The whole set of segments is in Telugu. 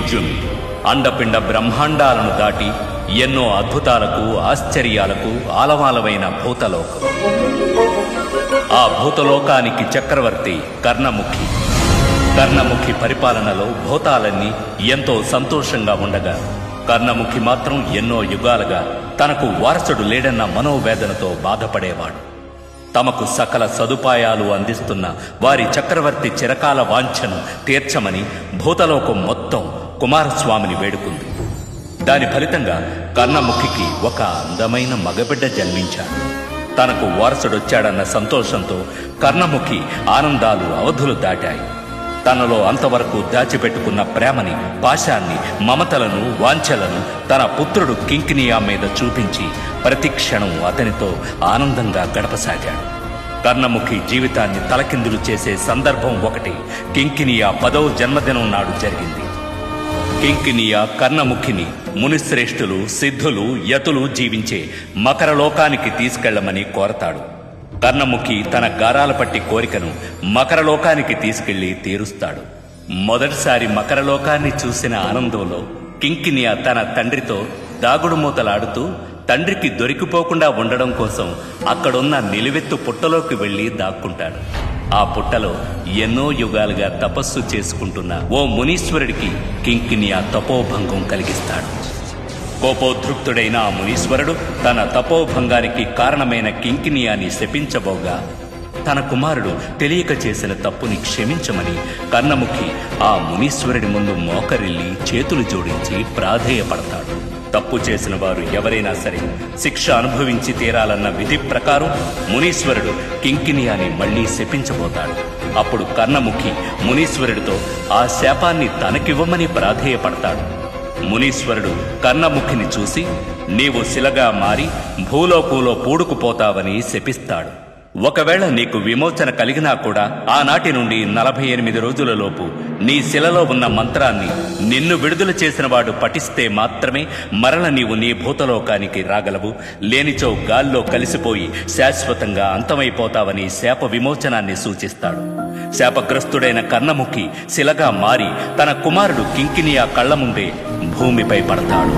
మృత్యుంజయుని అండపిండ బ్రహ్మాండాలను దాటి ఎన్నో అద్భుతాలకు ఆశ్చర్యాలకు ఆలవాలమైన భూతలోకం. ఆ భూతలోకానికి చక్రవర్తి కర్ణముఖి. కర్ణముఖి పరిపాలనలో భూతాలన్నీ ఎంతో సంతోషంగా ఉండగా కర్ణముఖి మాత్రం ఎన్నో యుగాలుగా తనకు వారసుడు లేడన్న మనోవేదనతో బాధపడేవాడు. తమకు సకల సదుపాయాలు అందిస్తున్న వారి చక్రవర్తి చిరకాల వాంఛను తీర్చమని భూతలోకం మొత్తం కుమారస్వామిని వేడుకుంది. దాని ఫలితంగా కర్ణముఖికి ఒక అందమైన మగబిడ్డ జన్మించాడు. తనకు వారసుడొచ్చాడన్న సంతోషంతో కర్ణముఖి ఆనందాలు అవధులు దాటాయి. తనలో అంతవరకు దాచిపెట్టుకున్న ప్రేమని, పాశాన్ని, మమతలను, వాంఛలను తన పుత్రుడు కింకినియా మీద చూపించి ప్రతిక్షణం అతనితో ఆనందంగా గడపసాగాడు. కర్ణముఖి జీవితాన్ని తలకిందులు చేసే సందర్భం ఒకటి కింకినియా 10వ జన్మదినం నాడు జరిగింది. కింకినియా కర్ణముఖిని మునిశ్రేష్ఠులు, సిద్ధులు, యతులు జీవించే మకరలోకానికి తీసుకెళ్లమని కోరతాడు. కర్ణముఖి తన గారాల పట్టి కోరికను మకరలోకానికి తీసుకెళ్లి తీరుస్తాడు. మొదటిసారి మకరలోకాన్ని చూసిన ఆనందంలో కింకినియా తన తండ్రితో దాగుడుమూతలాడుతూ తండ్రికి దొరికిపోకుండా ఉండడం కోసం అక్కడున్న నిలువెత్తు పుట్టలోకి వెళ్లి దాక్కుంటాడు. ఆ పుట్టలో ఎన్నో యుగాలుగా తపస్సు చేసుకుంటున్న ఓ మునీశ్వరుడికి కింకినియా తపోభంగం కలిగిస్తాడు. కోపోద్రుక్తుడైన ఆ మునీశ్వరుడు తన తపోభంగానికి కారణమైన కింకినియాని శపించబోగా తన కుమారుడు తెలియక చేసిన తప్పుని క్షమించమని కర్ణముఖి ఆ మునీశ్వరుడి ముందు మోకరిల్లి చేతులు జోడించి ప్రాధేయపడతాడు. తప్పు చేసిన వారు ఎవరైనా సరే శిక్ష అనుభవించి తీరాలన్న విధి ప్రకారం మునీశ్వరుడు కింకినియాని మళ్లీ శపించబోతాడు. అప్పుడు కర్ణముఖి మునీశ్వరుడితో ఆ శాపాన్ని తనకివ్వమని ప్రాధేయపడతాడు. మునీశ్వరుడు కర్ణముఖిని చూసి నీవు శిలగా మారి భూలోకంలో పూడుకుపోతావని శపిస్తాడు. ఒకవేళ నీకు విమోచన కలిగినా కూడా ఆనాటి నుండి 48 రోజులలోపు నీ శిలలో ఉన్న మంత్రాన్ని నిన్ను విడుదల చేసిన వాడు పఠిస్తే మాత్రమే మరల నీవు నీ భూతలోకానికి రాగలవు. లేనిచో గాల్లో కలిసిపోయి శాశ్వతంగా అంతమైపోతావని శాప విమోచనాన్ని సూచిస్తాడు. శాపగ్రస్తుడైన కర్ణముఖి శిలగా మారి తన కుమారుడు కింకినియా కళ్ల ముందే భూమిపై పడతాడు.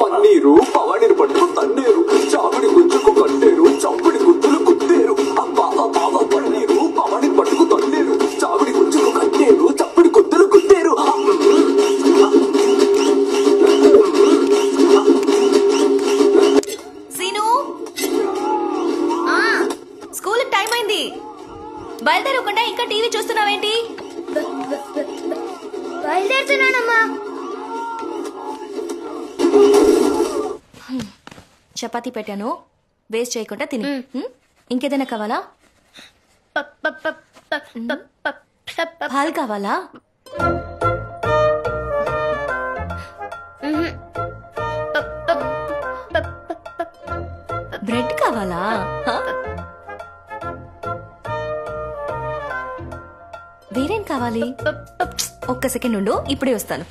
పన్నీరు పవాడిని పట్టుకు తన్నేరు చాపిడి గుంజుకు కట్టేరు చంపిడి గుద్దులు కుత్తేరు బాబా బాబా పన్నీరు పవాడిని పట్టుకు తన్నేరు చాపిడి గుంజుకు కట్టేరు చంపిడి గుద్దులు కుత్తేరు. సీను, స్కూల్ టైం అయింది, బయలుదేరకుండా ఇంకా టీవీ చూస్తున్నావేంటి? బయలుదేరుతున్నానమ్మా. చపాతీ పెట్టాను, వేస్ట్ చేయకుండా తిని. ఇంకేదైనా కావాలా? పాలు కావాలా? బ్రెడ్ కావాలా? వేరేం కావాలి? ఒక్క సెకండ్ ఉండు, ఇప్పుడే వస్తాను.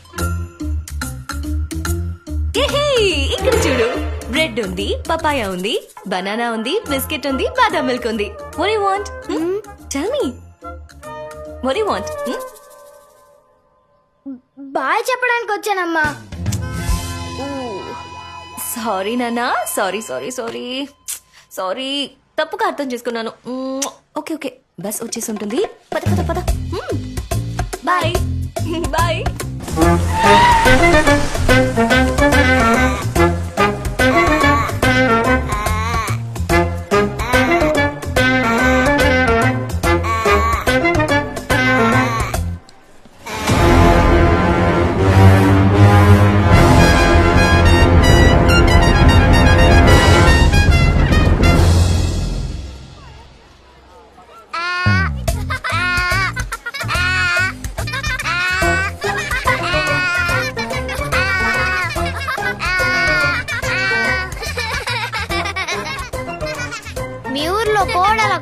ఇక్కడ చూడు, బ్రెడ్ ఉంది, పపాయా ఉంది, బనానా ఉంది, బిస్కెట్ ఉంది, బాదాం మిల్క్ ఉంది. What do you want? Tell me. What do you want? Bye చెప్పడానికి వచ్చానమ్మా. సారీ నాన్నా, సారీ సారీ సారీ సారీ, తప్పుగా అర్థం చేసుకున్నాను. ఓకే ఓకే, బస్ వచ్చేసి ఉంటుంది. పద పద పద. Bye bye.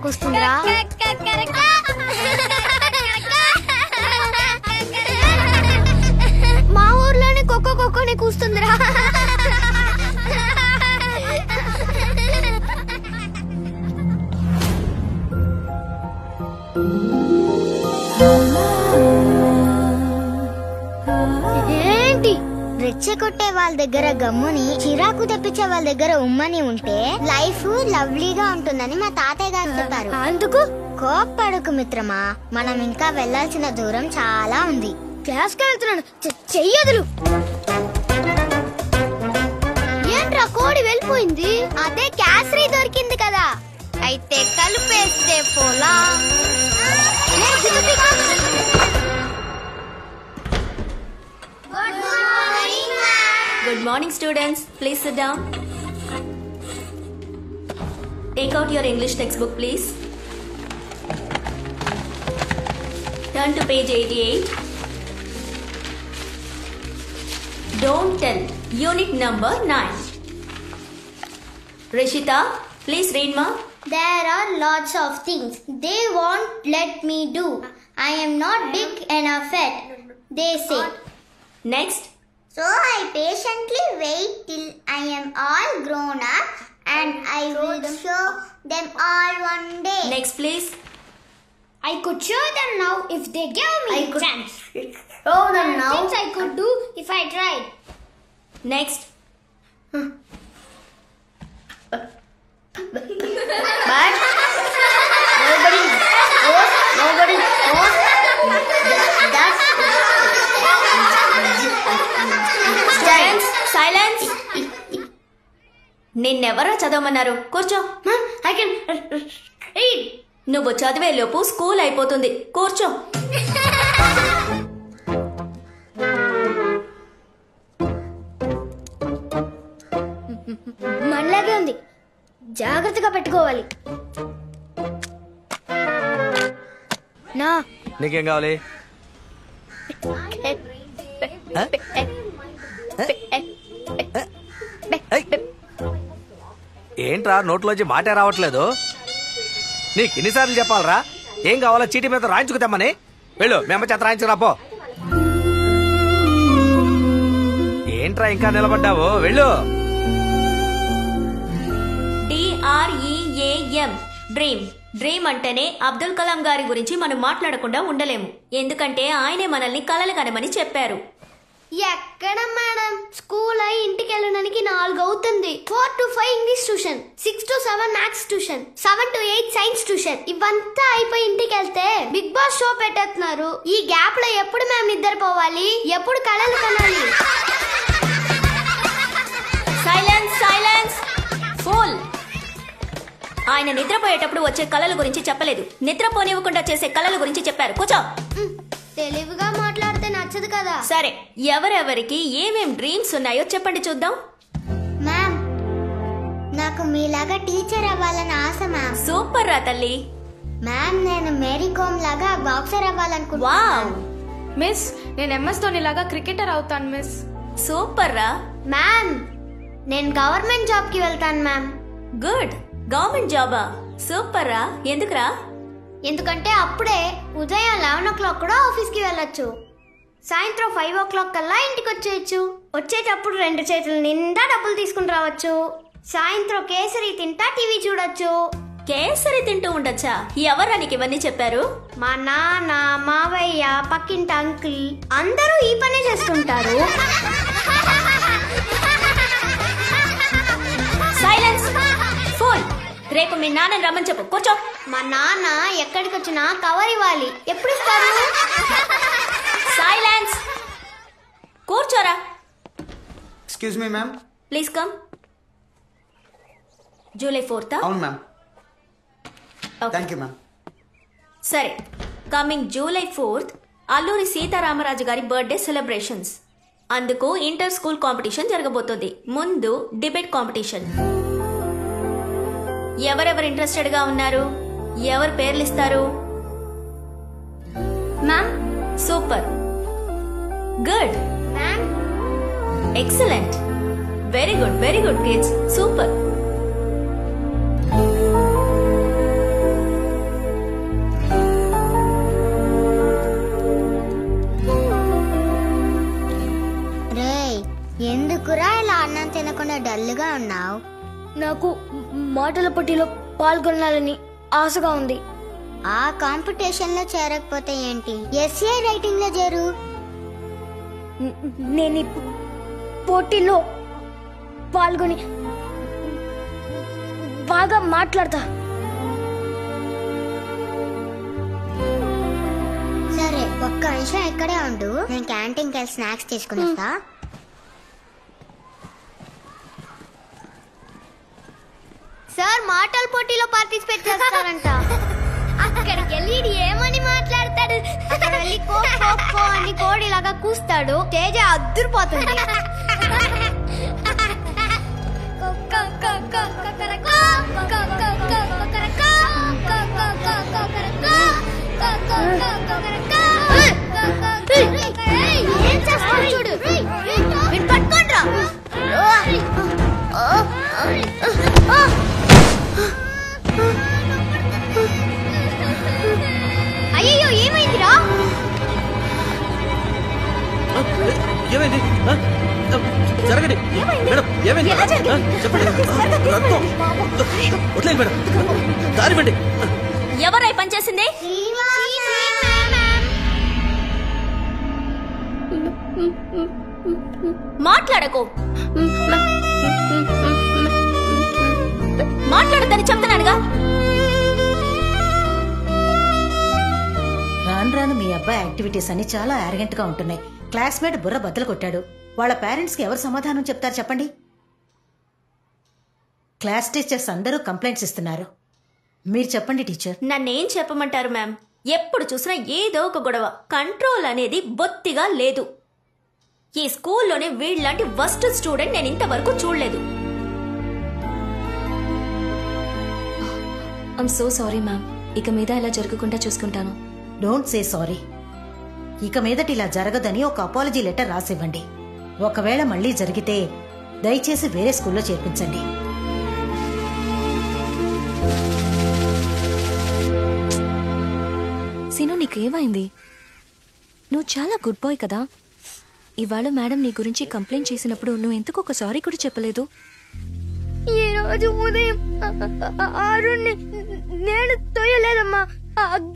కూస్తుందిరా? మా ఊర్లోనే కొక్కోని కూస్తుందిరా. ఏంటి రెచ్చగొట్టే వాళ్ళ దగ్గర గమ్ముని, చిరాకు తెప్పించే వాళ్ళ దగ్గర ఉమ్మని ఉంటే లైఫ్ లవ్లీగా ఉంటుందని మా తాతయ్య గారు చెప్పారు. అందుకు కోప్పడుకు మిత్రమా, మనం ఇంకా వెళ్లాల్సిన దూరం చాలా ఉంది. క్లాస్ కి వెళ్తున్నాను, చెయ్యదులు. ఏంట్రా కోడి వెళ్ళిపోయింది? అదే క్యాసరీ దొరికింది కదా, అయితే కలిపేస్తే పోలా. Good morning, students. Please sit down. Take out your English textbook, please. Turn to page 88. Don't tell. Unit number 9. Rishita, please read, ma. There are lots of things they won't let me do. I am not big enough yet, they say. Next. So I patiently wait till I am all grown up and I will show them all one day. Next, please. I could show them now if they gave me a chance. Show them now. Things I could do if I tried. Next. But nobody knows. That's Students, silence. నిన్నెవరా చదవమన్నారు? కూర్చో. I can read. నువ్వు చదివే లోపు స్కూల్ అయిపోతుంది. కూర్చో. మనలాగే ఉంది, జాగ్రత్తగా పెట్టుకోవాలి. నా నీకేం కావాలి? ఏంట్రా నోట్లోంచి మాటే రావట్లేదు? నీకు ఎన్నిసార్లు చెప్పాలరా ఏం కావాలో చీటీ మీద రాయించుకు తెమ్మని? వెళ్ళు, మేము చేత రాయించుకురాపో. ఏంట్రా ఇంకా నిలబడ్డావు? వెళ్ళు. DREAM dream. డ్రీమ్ అంటేనే అబ్దుల్ కలాం గారి గురించి మనం మాట్లాడకుండా ఉండలేము. ఎందుకంటే ఆయనే మనల్ని కలలు కనమని చెప్పారు. ఎక్కడ మేడం, స్కూల్ అయి ఇంటికి వెళ్ళడానికి 4 అవుతుంది. 4 to 5 English tuition, 6 to 7 maths tuition, 7 to 8 science tuition. ఇవంతా అయిపోయి ఇంటికి వెళ్తే బిగ్ బాస్ షో పెట్టేస్తున్నారు. ఈ గ్యాప్ లో ఎప్పుడు మేము నిద్రపోవాలి? ఎప్పుడు కళలు కనాలి? Silence, silence. ఫుల్. ఆయన నిద్రపోయేటప్పుడు వచ్చే కళల గురించి చెప్పలేదు, నిద్రపోనివ్వకుండా చేసే కళల గురించి చెప్పారు. కూర్చో. తెలివిగా మాట్లాడితే నచ్చదు కదా. సరే, ఎవరెవరికి ఏమేం డ్రీమ్స్ ఉన్నాయో చెప్పండి చూద్దాం. మ్యామ్, నాకు మీలాగా టీచర్ అవ్వాలని ఆశ మ్యామ్. సూపర్ రా తల్లి. మ్యామ్, నేను మేరీ కోమ్ లాగా బాక్సర్ అవ్వాలనుకుంటున్నాను. వావ్. మిస్, నేను MS ధోని లాగా క్రికెటర్ అవుతాను మిస్. సూపర్ రా. మ్యామ్, నేను గవర్నమెంట్ జాబ్ కి వెళ్తాను మ్యామ్. గుడ్. గవర్నమెంట్ జాబా? సూపర్ రా. ఎందుకురా? ఎందుకంటే అప్పుడే ఉదయం 11 o'clock కూడా ఆఫీస్ కి వెళ్ళొచ్చు, సాయంత్రం 5 o'clock కల్లా ఇంటికి వచ్చేయచ్చు. వచ్చేటప్పుడు 2 చేతుల నిండా డబ్బులు తీసుకుని రావచ్చు. సాయంత్రం కేసరి తింటా టీవీ చూడొచ్చు. కేసరి తింటూ ఉండొచ్చా? ఎవరా నీకు ఇవన్నీ చెప్పారు? మా నాన్న, మావయ్య, పక్కింటి అంకుల్ అందరూ ఈ పనే చేస్తుంటారు. సైలెన్స్. ఫుల్. రేపు మీ నాన్నని రమ్మని చెప్పు. కూర్చో. మా నాన్న ఎక్కడికి వచ్చినా కవర్ ఇవ్వాలి. ఎప్పుడు ఇస్తారు? సైలెన్స్. కూర్చోరా. Excuse me ma'am. Please come. July 4th? అవును మ్యామ్. Thank you ma'am. సరే, coming July 4th Alluri Sitaramaraju గారి బర్త్డే సెలబ్రేషన్స్. అందుకు ఇంటర్ స్కూల్ కాంపిటీషన్ జరగబోతోంది. ముందు డిబేట్ కాంపిటీషన్. ఎవరెవరు ఇంట్రెస్టెడ్ గా ఉన్నారు? ఎవరు పేర్లు ఇస్తారు? Ma'am. Super. Good. Ma'am. Excellent. Very good kids. Super. డల్గా ఉన్నావు? నాకు మాటల పోటీలో పాల్గొనాలని ఆశగా ఉంది. ఆ కాంపిటీషన్ లో చేరకపోతే ఏంటి, ఎస్ఏ రైటింగ్ లో చేరు. నేను ఈ పోటీలో పాల్గొని బాగా మాట్లాడతా. సరే, ఒక్క నిమిషం ఇక్కడే ఉండు, నేను క్యాంటీన్కి వెళ్ళి స్నాక్స్ తీసుకుని వస్తా. సార్ మాటల పోటీలో పార్టిసిపేట్ చేస్తారంట. అక్కడికి వెళ్ళి ఏమని మాట్లాడతాడు? అక్కడ వెళ్ళి కో కో కో అని కోడిలాగా కూస్తాడు. తేజ అద్దరిపోతుంది. ఏం చేస్తాడు చూడు, పట్టుకోండ్రా. అయ్యో ఏమైందిరా? ఏమైంది? జరగండి మేడం, ఏమైంది చెప్పండి. వదిలేండి మేడం, దారివ్వండి. ఎవరై పనిచేసింది? మాట్లాడకు, మాట్లాడద్దని చెప్తున్నానుగా. రాను రాను మీ అబ్బాయి యాక్టివిటీస్ అన్ని చాలా ఆరగెంట్ గా ఉంటున్నాయి. క్లాస్మేట్ బుర్ర బద్దలు కొట్టాడు. వాళ్ళ పేరెంట్స్ కి ఎవరు సమాధానం చెప్తారు చెప్పండి? క్లాస్ టీచర్స్ అందరూ కంప్లైంట్స్ ఇస్తున్నారు. మీరు చెప్పండి టీచర్. నన్నేం చెప్పమంటారు మ్యామ్? ఎప్పుడు చూసినా ఏదో ఒక గొడవ. కంట్రోల్ అనేది బొత్తిగా లేదు. ఈ స్కూల్లోనే వీళ్ళలాంటి వర్స్ట్ స్టూడెంట్ నేను ఇంతవరకు చూడలేదు. I'm so sorry ma'am. ఇక మీద ఇలా జరగకుండా చూసుకుంటాను. Don't say sorry. ఇక మీదట ఇలా జరగదని ఒక అపాలజీ లెటర్ రాసివ్వండి. ఒకవేళ మళ్ళీ జరిగితే దయచేసి వేరే స్కూల్లో చేర్పించండి. సీను, నీకేమైంది? నువ్వు చాలా గుడ్ బాయ్ కదా. ఇవాళ మేడం నీ గురించి కంప్లైంట్ చేసినప్పుడు నువ్వు ఎందుకు ఒక సారీ కూడా చెప్పలేదు? ఈ రోజు ఉదయం అరుణ్ని నేను తోయలేదమ్మా.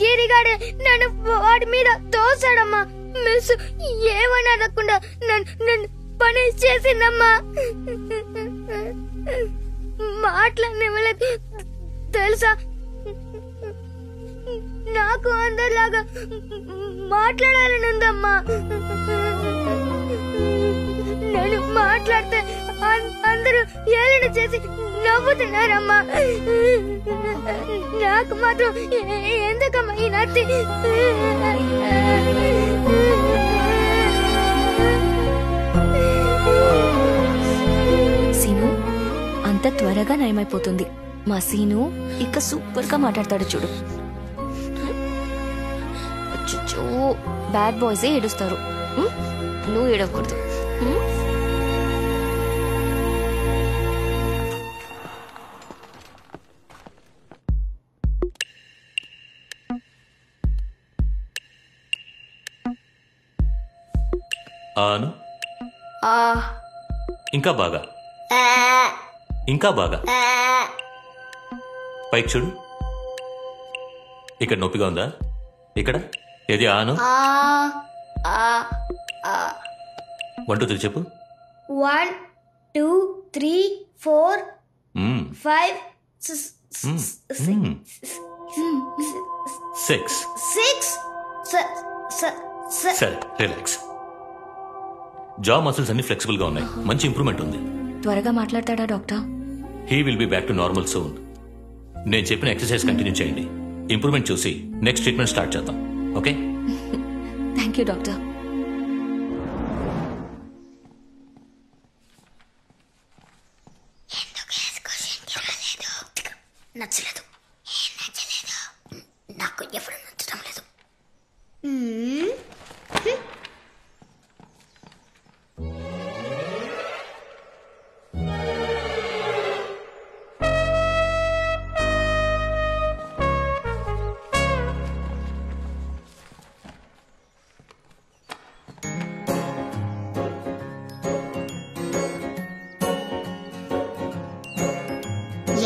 గిరిగాడే నన్ను వాడి మీద తోసాడమ్మా. మిస్ ఏమని అనకుండా నన్ను పని చేసిందమ్మా. మాట్లాడిన వాళ్ళకి తెలుసా, నాకు అందరిలాగా మాట్లాడాలని ఉందమ్మా. నేను మాట్లాడితే అందరూ ఏలన చేసి నవ్వుతున్నారమ్మా. నాకు మాత్రం ఎందుకమ్మా ఈ నత్తి? సీను, అంత త్వరగా నయమైపోతుంది. మా సీను ఇక సూపర్ గా మాట్లాడతాడు చూడు. బ్యాడ్ బాయ్సే ఏడుస్తారు, నువ్వు ఏడవకూడదు. ఆను, ఇంకా బాగా, ఇంకా బాగా. పైకి చూడు. ఇక్కడ నొప్పిగా ఉందా? ఇక్కడ ఏది? ఆను. 1 2 3 చెప్పు. 1 2 3 4 5 6. సరే, రిలాక్స్. జా మసిల్స్ అన్ని ఫ్లెక్సిబుల్ గా ఉన్నాయి. మంచి ఇంప్రూవ్మెంట్ ఉంది. త్వరగా మాట్లాడతాడా doctor? He will be back to normal soon. నేను చెప్పిన ఎక్సర్సైజ్ కంటిన్యూ చేయండి. ఇంప్రూవ్మెంట్ చూసి నెక్స్ట్ ట్రీట్మెంట్ స్టార్ట్ చేద్దాం. ఓకే? Thank you doctor. నచ్చలేదు. నాకు ఎవరు నచ్చడం లేదు.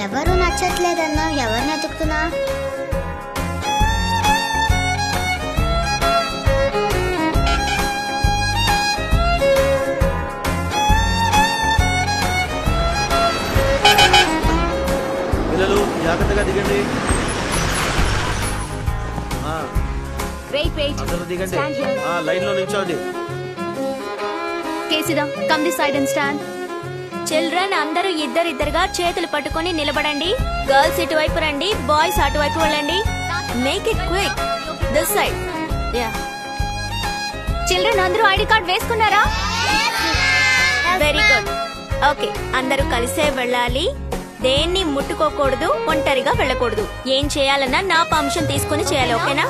ఎవరు నచ్చట్లేదన్నా ఎవరిని ఎతుకుతున్నా? పిల్లలు జాగ్రత్తగా దిగండి. అందరూ దిగండి. లైన్ లో నిల్చోండి. Come this side and stand. Children అందరూ ఇద్దరిద్దరుగా చేతులు పట్టుకొని నిలబడండి. గర్ల్స్ ఇటువైపు రండి, బాయ్స్ అటువైపు వెళ్ళండి. Make it quick. This side. Yeah. Children అందరూ ఐడి కార్డ్ వేసుకున్నారా? Very good. ఓకే, అందరూ కలిసే వెళ్ళాలి. దేన్ని ముట్టుకోకూడదు, ఒంటరిగా వెళ్ళకూడదు. ఏం చేయాలన్నా నా పర్మిషన్ తీసుకుని చేయాలి. ఓకేనా?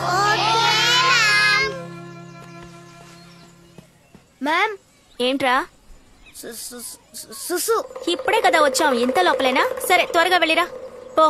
మ్యామ్. ఏంట్రా? సుసు. ఇప్పుడే కదా వచ్చాం, ఇంత లోపలేనా? సరే త్వరగా వెళ్ళిరా పో.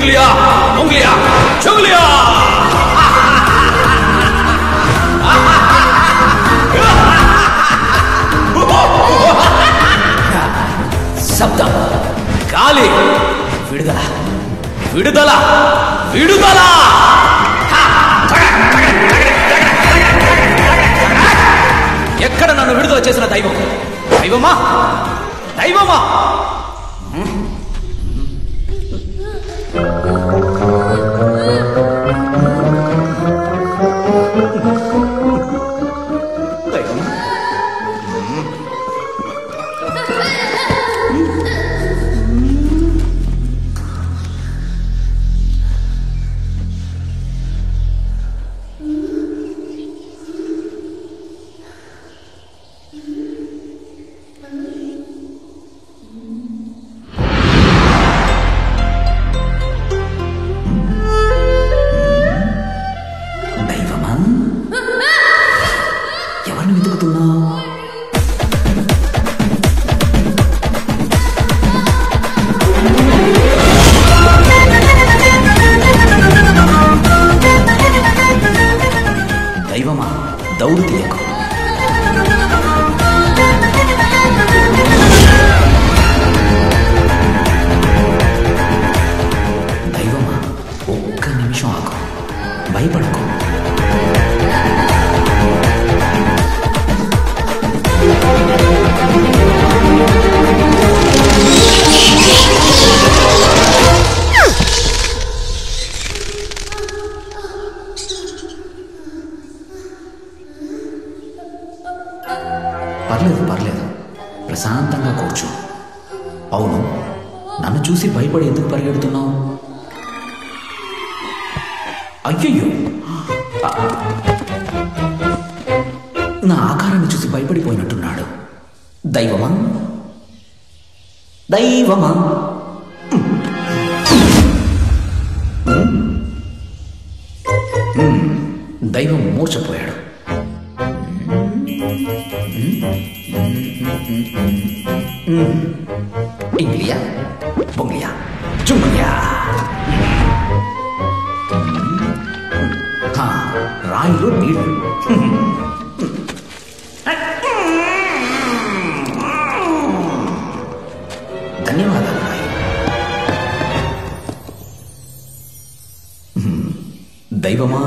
देख लिया उंगलियां चुगलिया శబ్దం గాలి విడుదల విడుదల విడుదల ఎక్కడ నన్ను విడుదల చేసిన దైవం దైవమా దైవమా దైవమా దౌడు తీయకు దైవమా ఒక్క నిమిషం ఆకు భయపడకు పర్లేదు పర్లేదు ప్రశాంతంగా కూర్చో అవును నన్ను చూసి భయపడి ఎందుకు పరిగెడుతున్నావు అయ్యయ్యో నా ఆకారాన్ని చూసి భయపడిపోయినట్టున్నాడు దైవమా దైవమా దైవం మూర్చపోయాడు ఇంగ్లియా బొంగ్లియా జుంగ్లియా రాయిలో నీళ్ళు ధన్యవాదాలు రాయి దైవమా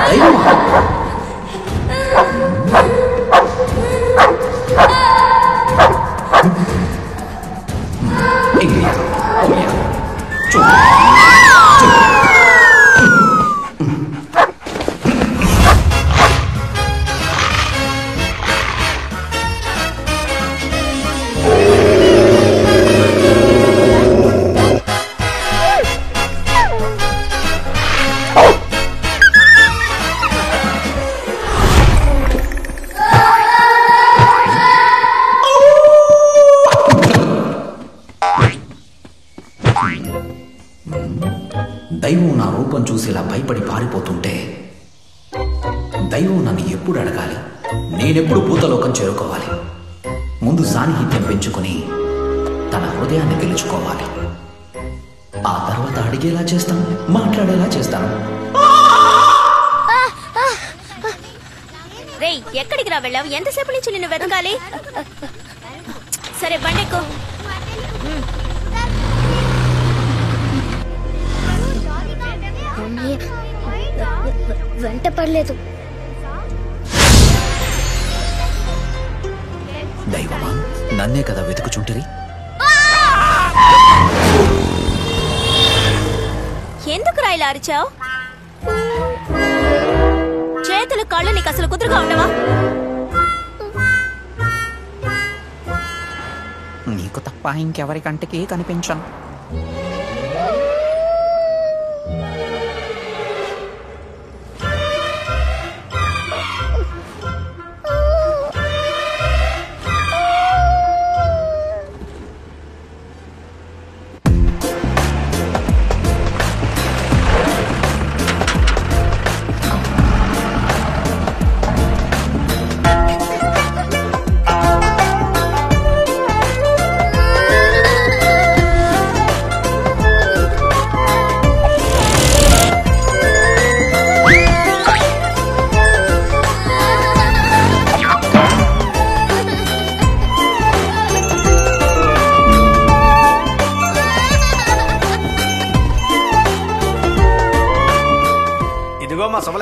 దైవమా ఇంగ్లియా బొంగ్లియా దైవం నా రూపం చూసి ఇలా భయపడి పారిపోతుంటే దైవం నన్ను ఎప్పుడు అడగాలి నేనెప్పుడు భూతలోకం చేరుకోవాలి ముందు సాన్నిహిత్యం పెంచుకుని తన హృదయాన్ని గెలుచుకోవాలి ఆ తర్వాత అడిగేలా చేస్తాను మాట్లాడేలా చేస్తాను రేయ్ ఎక్కడికి రా వెళ్ళావు ఎంతసేపు నుంచి నిన్ను వెతకాలి సరే బండెక్కు వెంట పడలేదు దైవమా నన్నే కదా వెతుకుచుంటిరి ఎందుకు రా ఇలా అరిచావు చేతులు కళ్ళు నీకు అసలు కుదురుగా ఉండవా నీకు తప్ప ఇంకెవరి కంటికి కనిపించను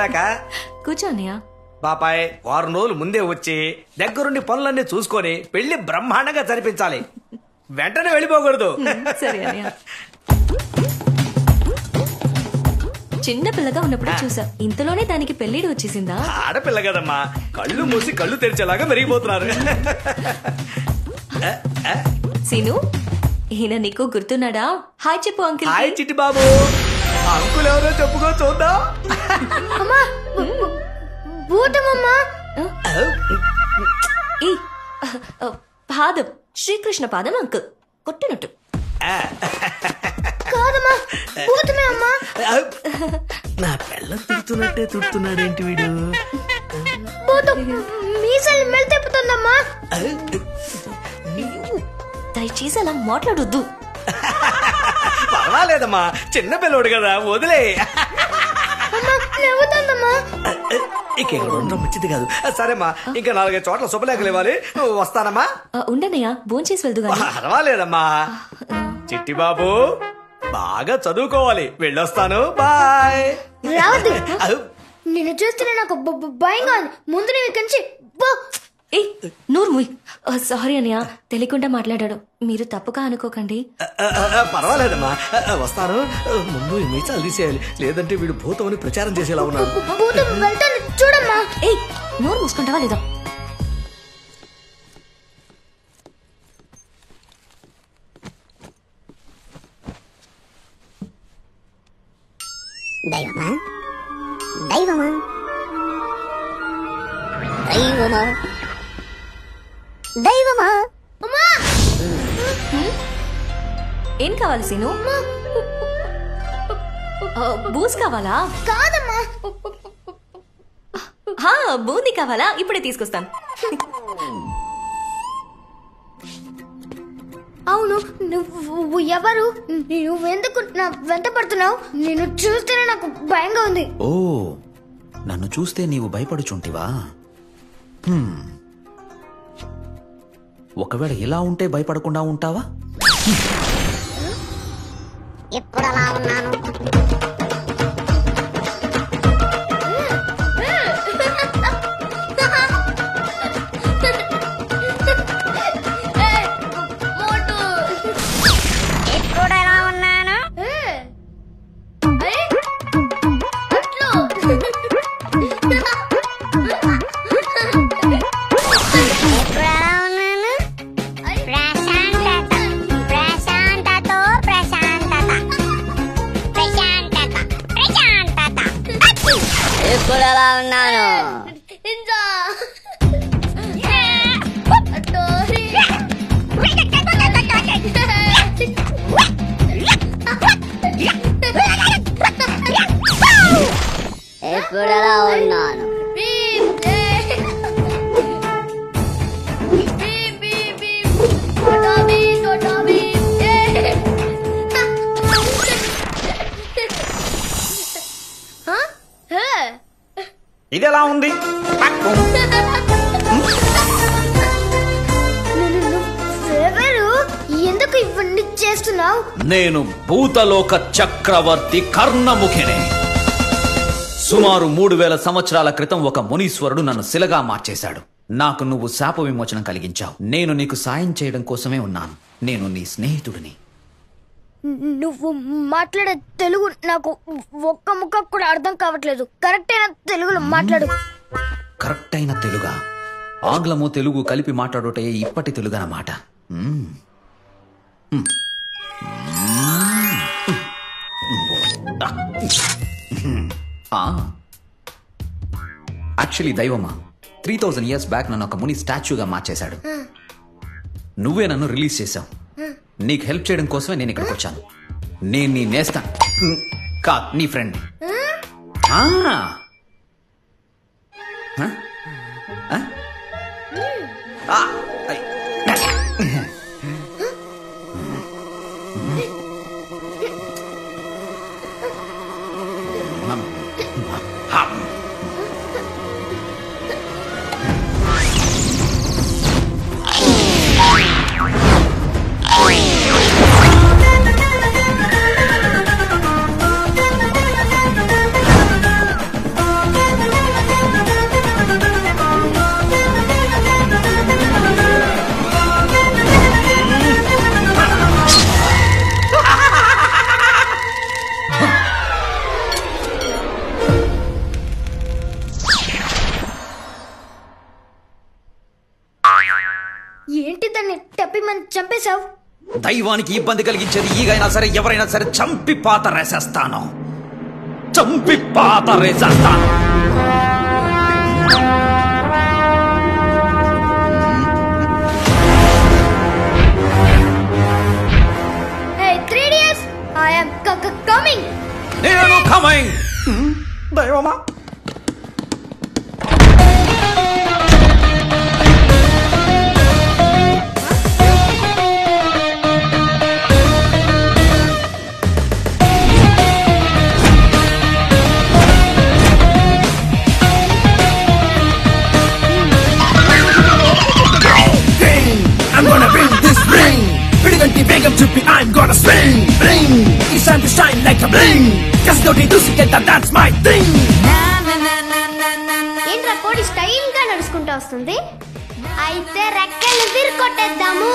వచ్చాక కూర్చోనియా. బాపాయ్ వారం రోజులు ముందే వచ్చి దగ్గరుండి పనులన్నీ చూసుకొని పెళ్లి బ్రహ్మాండంగా జరిపించాలి. వెంటనే వెళ్ళిపోకూడదు. సరే అన్నయ్య. చిన్న పిల్లగా ఉన్నప్పుడు చూసా, ఇంతలోనే దానికి పెళ్లిడి వచ్చేసిందా? ఆడపిల్ల కదమ్మా, కళ్ళు మూసి కళ్ళు తెరిచేలాగా మెరిగిపోతున్నారు. సీను, ఈయన నీకు గుర్తున్నాడా? హాయ్ చెప్పు uncle. Hi Chitti Babu. Uncle ఎవరో చెప్పుకో చూద్దాం. పాదం, శ్రీకృష్ణ పాదం అంకుల్ కొట్టినట్టు. నా పిల్ల తిడుతున్నట్టే తిడుతున్నాడేంటి వీడు? దయచేసి అలా మాట్లాడొద్దు. పర్వాలేదమ్మా, చిన్న పిల్లోడు కదా, వదిలే. ఇక ఉండడం మంచిది కాదు. సరేమ్మా, ఇంకా 4-5 చోట్ల శుభలేఖలు ఇవ్వాలి. వస్తానమ్మా. ఉండనయ్యా, భోంచేసి వెళ్దు. పర్వాలేదమ్మా. చిట్టి బాబు బాగా చదువుకోవాలి. వెళ్ళొస్తాను. బాయ్. నిన్ను చూస్తే నాకు భయంగా ఉంది. ముందు నేను కంచి నూరు ముయ్. సారీ అన్నయ్య, తెలియకుండా మాట్లాడాడు. మీరు తప్పుగా అనుకోకండి. పర్వాలేదమ్మా, వస్తాను. ముందు ఈ మీసాలు తీసేయాలి, లేదంటే వీడు భూతమని ప్రచారం చేసేలా ఉన్నాడు. చూడమ్మా. నోరు మూసుకుంటావా లేదా? దైవమా, దైవమా, దైవమా, దైవమా. ఏం కావాలి సీను? బూస్ కావాలా? కాదమ్మా. బూందీ కావాలా? ఇప్పుడే తీసుకొస్తాను. అవును, నువ్వు ఎవరు? నువ్వెందుకు నా వెంట పడుతున్నావు? నిన్ను చూస్తేనే నాకు భయంగా ఉంది. ఓ, నన్ను చూస్తే నీవు భయపడుచుంటివా? ఒకవేళ ఇలా ఉంటే భయపడకుండా ఉంటావా? ఎప్పుడు అలా ఉన్నాను? ఇప్పుడు ఎలా ఉన్నాను? ఇప్పుడు ఎలా ఉన్నాను? ఇది ఎలా ఉంది? ఎందుకు ఇవన్నీ చేస్తున్నావు? నేను భూతలోక చక్రవర్తి కర్ణముఖిని. సుమారు 3000 సంవత్సరాల క్రితం ఒక మునీశ్వరుడు నన్ను శిలగా మార్చేశాడు. నాకు నువ్వు శాప విమోచనం కలిగించావు. నేను నీకు సాయం చేయడం కోసమే ఉన్నాను. నేను నీ స్నేహితుడిని. నువ్వు మాట్లాడే తెలుగు నాకు ఒక్క ముక్క కూడా అర్థం కావట్లేదు. కరెక్ట్ అయిన తెలుగులో మాట్లాడు. కరెక్ట్ అయిన తెలుగా? ఆంగ్లము తెలుగు కలిపి మాట్లాడుటే ఇప్పటి తెలుగు అన్నమాట. యాక్చువల్లీ దైవమా, 3000 years బ్యాక్ నన్ను ఒక ముని స్టాచ్యూగా మార్చేశాడు. నువ్వే నన్ను రిలీజ్ చేశావు. నీకు హెల్ప్ చేయడం కోసమే నేను ఇక్కడికి వచ్చాను. నేను నీ నేస్తాను కాదు, నీ ఫ్రెండ్. ఏంటి దాన్ని టప్పిమని చంపేశావు? దైవానికి ఇబ్బంది కలిగించేది ఈగైనా సరే ఎవరైనా సరే చంపి పాత రేసేస్తాను. చంపి పాత రేసేస్తాను. Hey, 3DS, I am coming. నేను కమింగ్. దైవమా I'm gonna swing, bling. It's time to shine like a bling. Just go to get that, that's my thing. ఏంట్రా కోడి స్టైల్ గా నడుచుకుంటూ వస్తుంది? అయితే రెక్కలు విరుకొట్టేద్దాము.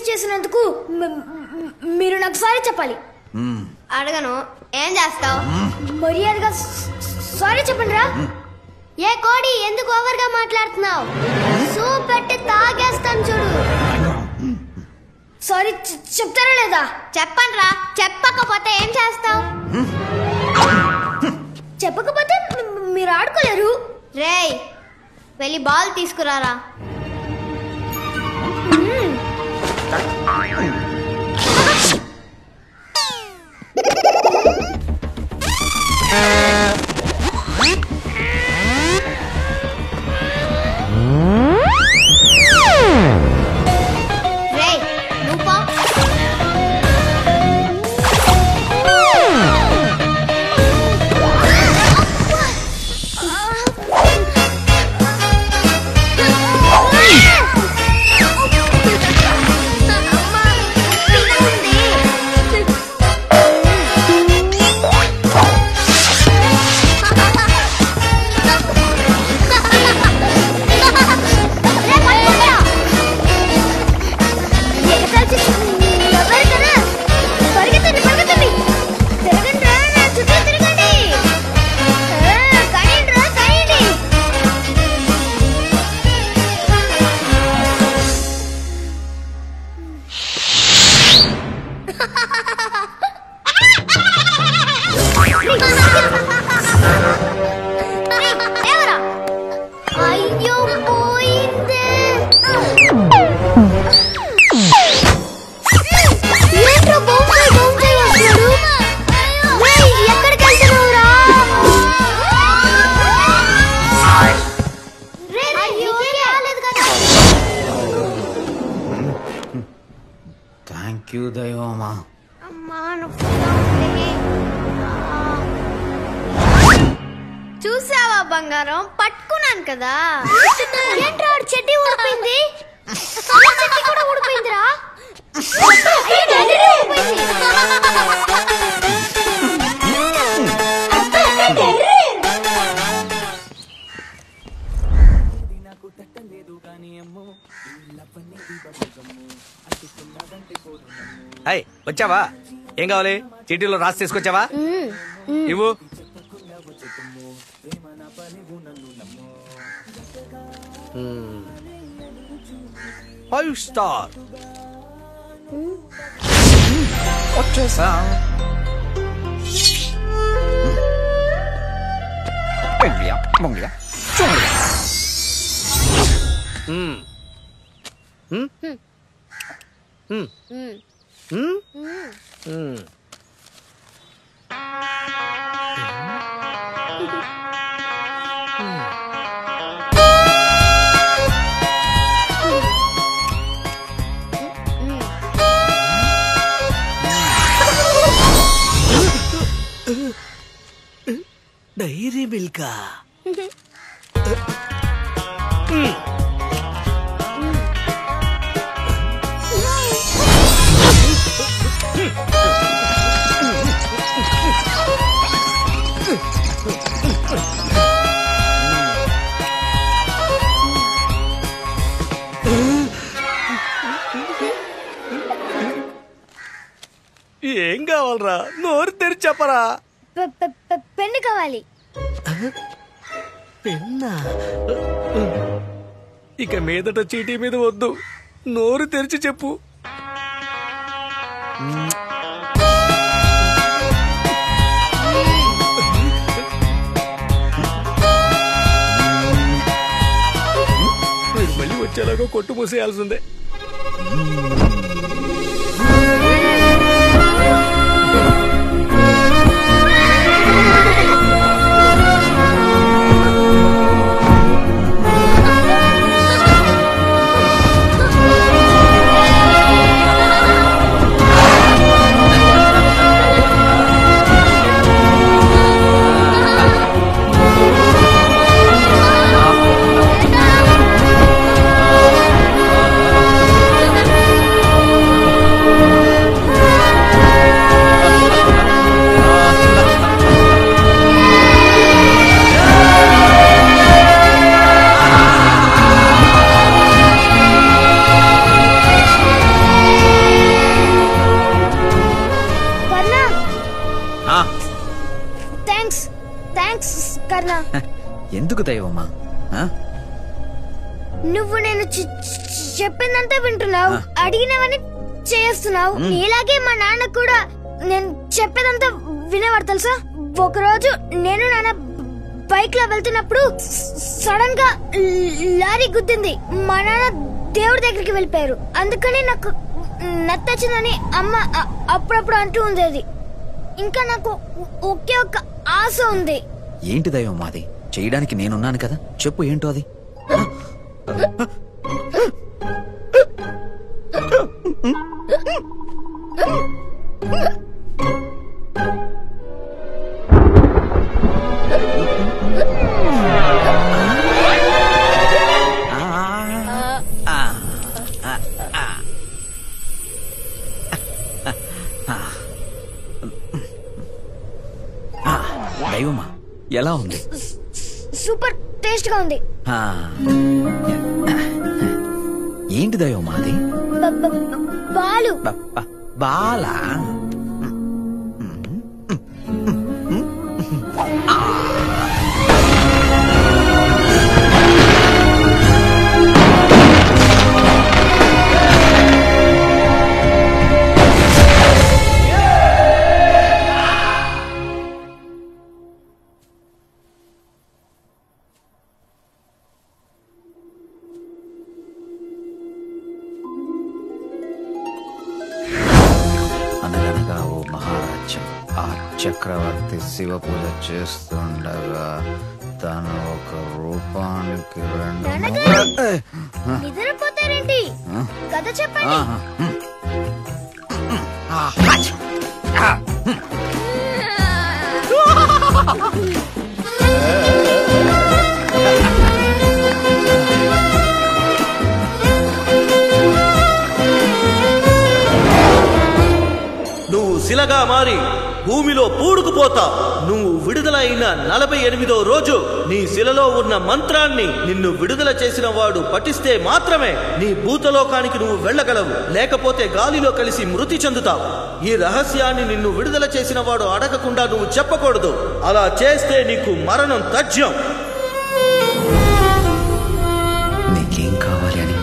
చేసినందుకు మీరు నాకు సారీ చెప్పాలి. అడగను, ఏం చేస్తావు? మర్యాదగా సారీ చెప్పండి రా. ఏ కోడి ఎందుకు ఓవర్ గా మాట్లాడుతున్నావు? సూప్ పెట్టి తాగేస్తాను చూడు. సారీ చెప్తారా లేదా? చెప్పండి రా. చెప్పకపోతే ఏం చేస్తావు? చెప్పకపోతే మీరు ఆడుకోలేరు. రేయ్, వెళ్ళి బాల్ తీసుకురారా. అయ్యో పోయిందే. ఏంట్రా బౌన్సై వస్తున్నాడు? ఎక్కడికి వెళ్తున్నావురా? థ్యాంక్ యూ దైవమా. చూసావా బంగారం, పట్టుకున్నాను కదా. ఏంట్రా చెడ్డీ ఊడిపోయింది? చెడ్డీ కూడా ఊడిపోయిందిరా. హాయ్, వచ్చావా? ఏం కావాలి? చీటీలో రాసి తీసుకొచ్చావా? ఇవ్వు. 5 స్టార్. వచ్చేసా. బొంగియా బొంగియా చూంగియా. డైరీ మిల్కా? కావాలరా? నోరు తెరిచి చెప్పరా. పెన్ను కావాలి. పెన్నా? ఇక మీదట చీటీ మీద వద్దు, నోరు తెరిచి చెప్పు. మళ్ళీ వచ్చేలాగా కొట్టు మూసేయాల్సిందే. ఎందుకు దైవమ్మా? నువ్వు నేను చెప్పిందంతా వింటున్నావు, అడిగినవని చేస్తున్నావు. ఇలాగే మా నాన్న కూడా నేను చెప్పేదంతా వినేవాడు తెలుసా. ఒకరోజు నేను నాన్న బైక్ లో వెళ్తున్నప్పుడు సడన్ గా లారీ గుద్దింది. మా నాన్న దేవుడి దగ్గరికి వెళ్ళిపోయారు. అందుకని నాకు నచ్చచ్చిందని అమ్మ అప్పుడప్పుడు అంటూ ఉండేది. ఇంకా నాకు ఒకే ఒక్క ఆశ ఉంది. ఏంటి దైవం మాది? చేయడానికి నేనున్నాను కదా, చెప్పు ఏంటో అది. దైవమా ఎలా ఉంది? సూపర్ టేస్ట్ గా ఉంది. ఏంటి దైవం మాది? బాలు. బాలా? చక్రవర్తి శివ పూజ చేస్తుండగా తను ఒక రూపానికి నిద్రపోతారేంటి? కథ చెప్పండి. నువ్వు శిలగా మారి భూమిలో పూడుకుపోతా. నువ్వు విడుదలైన 48వ రోజు నీ శిలలో ఉన్న మంత్రాన్ని నిన్ను విడుదల చేసిన వాడు పఠిస్తే మాత్రమే నీ భూతలోకానికి నువ్వు వెళ్ళగలవు. లేకపోతే గాలిలో కలిసి మృతి చెందుతావు. ఈ రహస్యాన్ని నిన్ను విడుదల చేసిన వాడు అడగకుండా నువ్వు చెప్పకూడదు. అలా చేస్తే నీకు మరణం తథ్యం. నీకేం కావాలి అని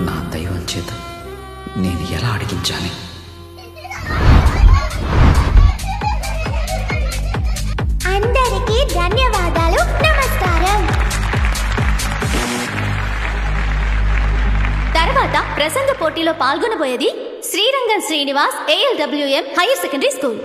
నా దైవం చేత నేను ఎలా అడిగించాలి? అందరికీ ధన్యవాదాలు, నమస్కారం. తర్వాత ప్రసంగ పోటీలో పాల్గొనబోయేది Srirangam Srinivas ALWM higher secondary school.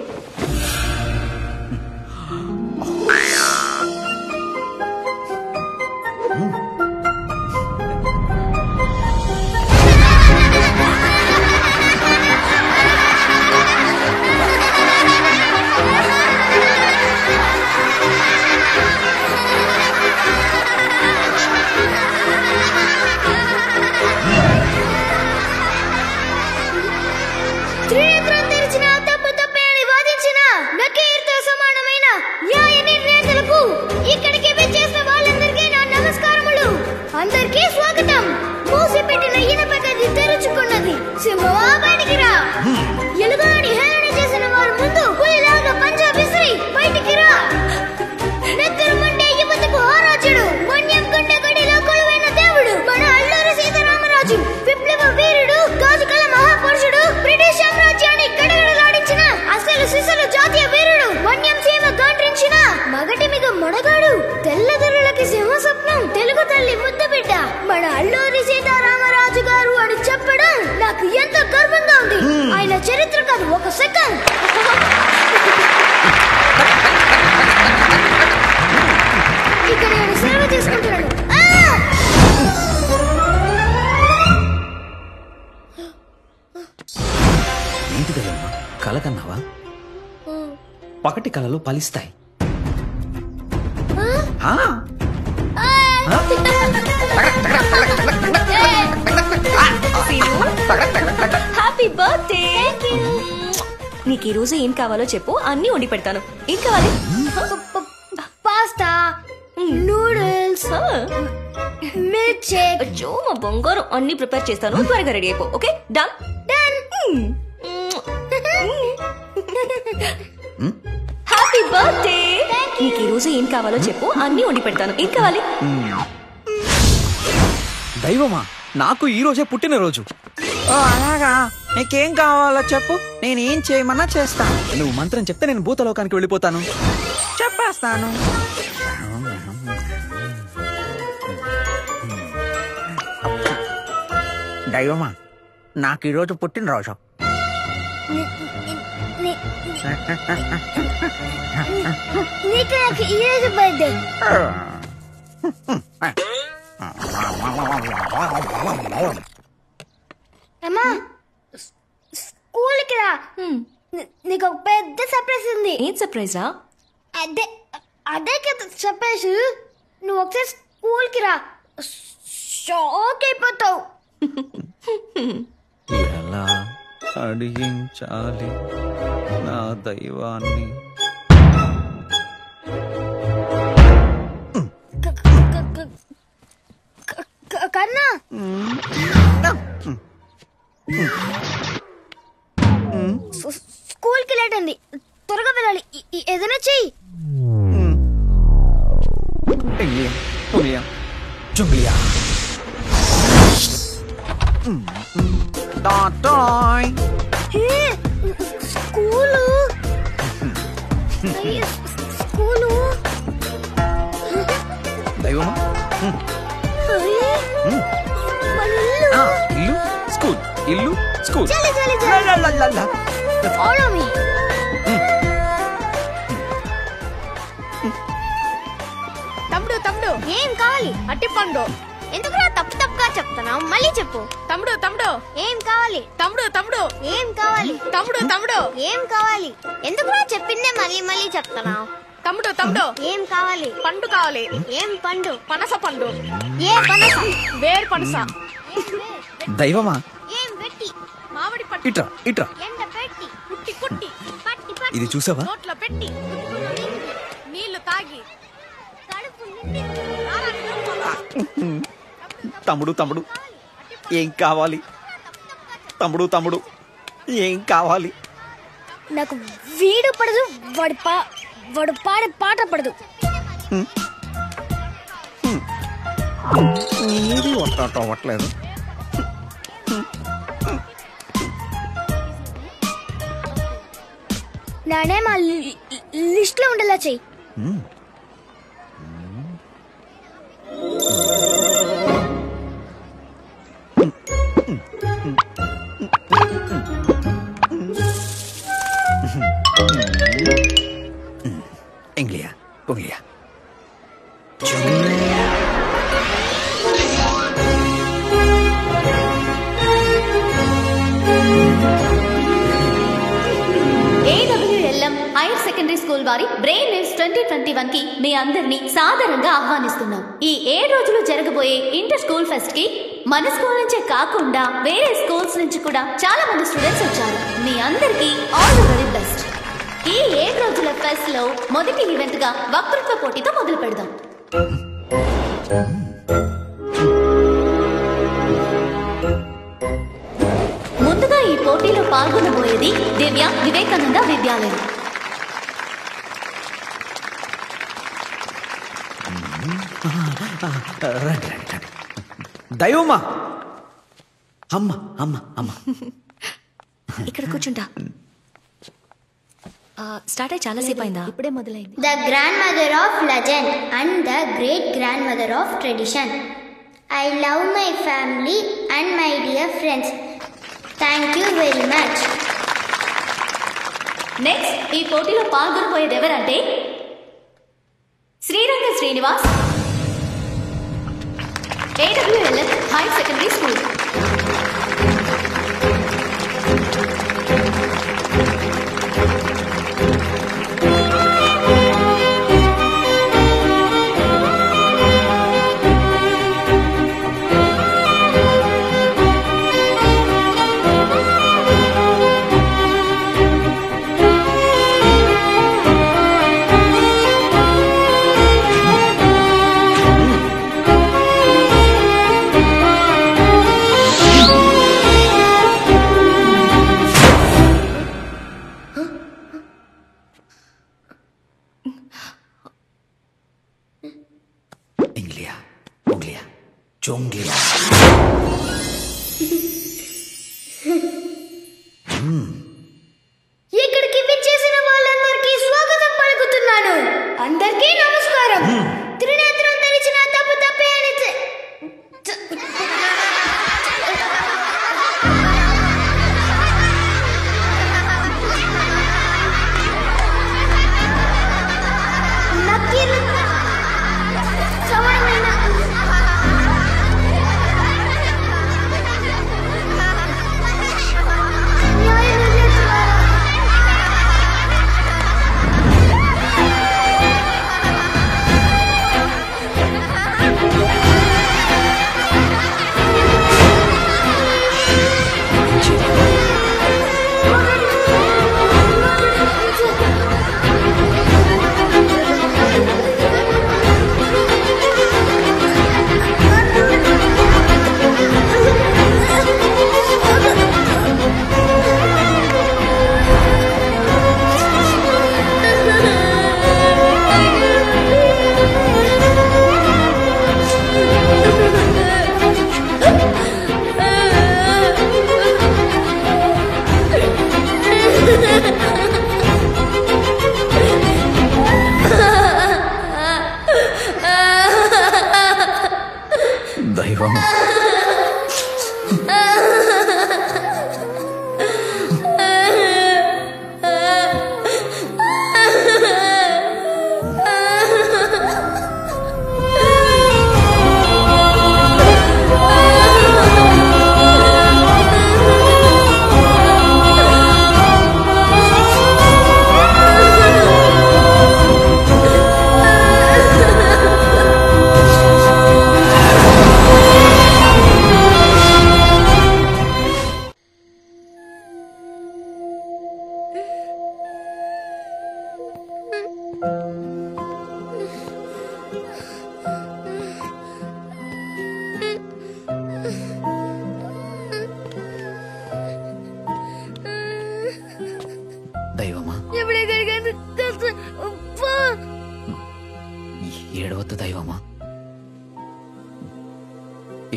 అందరికీ స్వాగతం. మూసిపెట్టిన ఇనప గది తెరుచుకున్నది. సింహమా బయటికి రా. ఎలుగాని హేళన చేసిన వారి ముందు మొడగాడు తెల్లదొరలకి సింహ స్వప్నం తెలుగు తల్లి ముద్ద బిడ్డ మన అల్లూరి సీతారామరాజు గారు అని చెప్పడం నాకు ఎంతో గర్వంగా ఉంది. ఆయన చరిత్ర కాదు, ఒక సెకండ్. ఇక నేను సెలవు తీసుకుంటున్నాను. ఏంటి కదమ్మా, కల కన్నావా? పగటి కలలు ఫలిస్తాయి. Happy birthday. నీకు ఈ రోజు ఏం కావాలో చెప్పు, అన్ని వండి పెడతాను. ఏం కావాలి? Pasta, noodles, milk shake. అచ్చో మా బంగారు, అన్ని ప్రిపేర్ చేస్తాను. త్వరగా రెడీ అయిపో. Okay, done. Happy birthday. నీకు ఈ రోజు ఏం కావాలో చెప్పు, అన్ని వండి పెడతాను. ఏం కావాలి? దైవమా, నాకు ఈ రోజే పుట్టినరోజు. అలాగా, నీకేం కావాలో చెప్పు, నేనేం చేయమన్నా చేస్తాను. నువ్వు మంత్రం చెప్తే నేను భూతలోకానికి వెళ్ళిపోతాను. చెప్పేస్తాను. దైవమా, నాకు ఈరోజు పుట్టినరోజు. నీకు నాకు ఈ రోజు బర్త్డే. అమ్మా, స్కూల్కి రా. నీకు ఒక పెద్ద సర్ప్రైజ్ ఉంది. ఏం సర్ప్రైజ్ రా? అదే అదే కదా సర్ప్రైజ్. నువ్వు ఒకసారి స్కూల్కి రా, షాక్ అయిపోతావు. ఎలా అడిగించాలి నా దైవాన్ని? కన్నా, స్కూల్కి లేట్ అండి, త్వరగా వెళ్ళాలి. ఏదైనా చెయ్యి. జుంగ్లియా స్కూలు స్కూలు దైవమా, ఇల్లు స్కూల్, ఇల్లు స్కూల్. Follow me. తమ్ముడు ఏం కావాలి? అట్టిపండు. ఎందుకురా తప్పుగా చెప్తున్నావు? మళ్ళీ చెప్పు. తమ్ముడు ఏం కావాలి? తమ్ముడు ఏం కావాలి? తమ్ముడు ఏం కావాలి? ఎందుకురా చెప్పిందే మళ్ళీ చెప్తున్నావు? తమ్ముడు ఏం కావాలి? పండు కావాలి. ఏం పండు? పనస పండు. ఏ పనస? వేరు పనస. దైవమా, ఏం పెట్టి? మామిడి పట్టు. ఇట్రా ఇట్రా. ఎండ పెట్టి కుట్టి పట్టి ఇది చూసావా? నోట్లో పెట్టి నీళ్లు తాగి కడుపు నిండి. తమ్ముడు ఏం కావాలి? తమ్ముడు ఏం కావాలి? నాకు వీడు పడదు, వాడు పాడే పాట పడదు. నీది అవ్వట్లేదు. నానే మా లిస్ట్ లో ఉండేలా చెయ్యి. Englia, Puglia. AWLM hire secondary school వారి బ్రెయిన్ వేవ్స్ 2021 కి మీ అందరినీ సాదరంగా ఆహ్వానిస్తున్నాం. ఈ 7 రోజులు జరగబోయే ఇంటర్ స్కూల్ ఫెస్ట్ కి మన స్కూల్ నుంచే కాకుండా వేరే స్కూల్స్ నుంచి కూడా చాలా మంది స్టూడెంట్స్ వచ్చారు. మీ అందరికీ ఆల్ ది వెరీ బెస్ట్. ఈ 7 రోజుల ఫెస్ట్ లో మొదటి ఈవెంట్ గా వక్తృత్వ పోటీతో మొదలు పెడదాం. ముందుగా ఈ పోటీలో పాల్గొనబోయేది దివ్య వివేకానంద విద్యాలయం. దైవమా, అమ్మ అమ్మ అమ్మ ఇక్కడ కూర్చుంటా. స్టార్ట్ అయ్యి చాలా సేపు అయిందా? ఇప్పుడే మొదలైంది. The grandmother of legend and the great grandmother of tradition. I love my family and my dear friends. Thank you very much. Next ఈ పోటీలో పాల్గొనబోయేది ఎవరంటే Sriranga Srinivas, AWLM hire secondary school. ఇక్కడికి విచ్చేసిన వాళ్ళందరికీ స్వాగతం పలుకుతున్నాను. అందరికీ నమస్కారం. త్రినేత్రం తెరిచిన తప్పు తప్పే అని దైవమా, దైవమా, ఏడవద్దు దైవమా,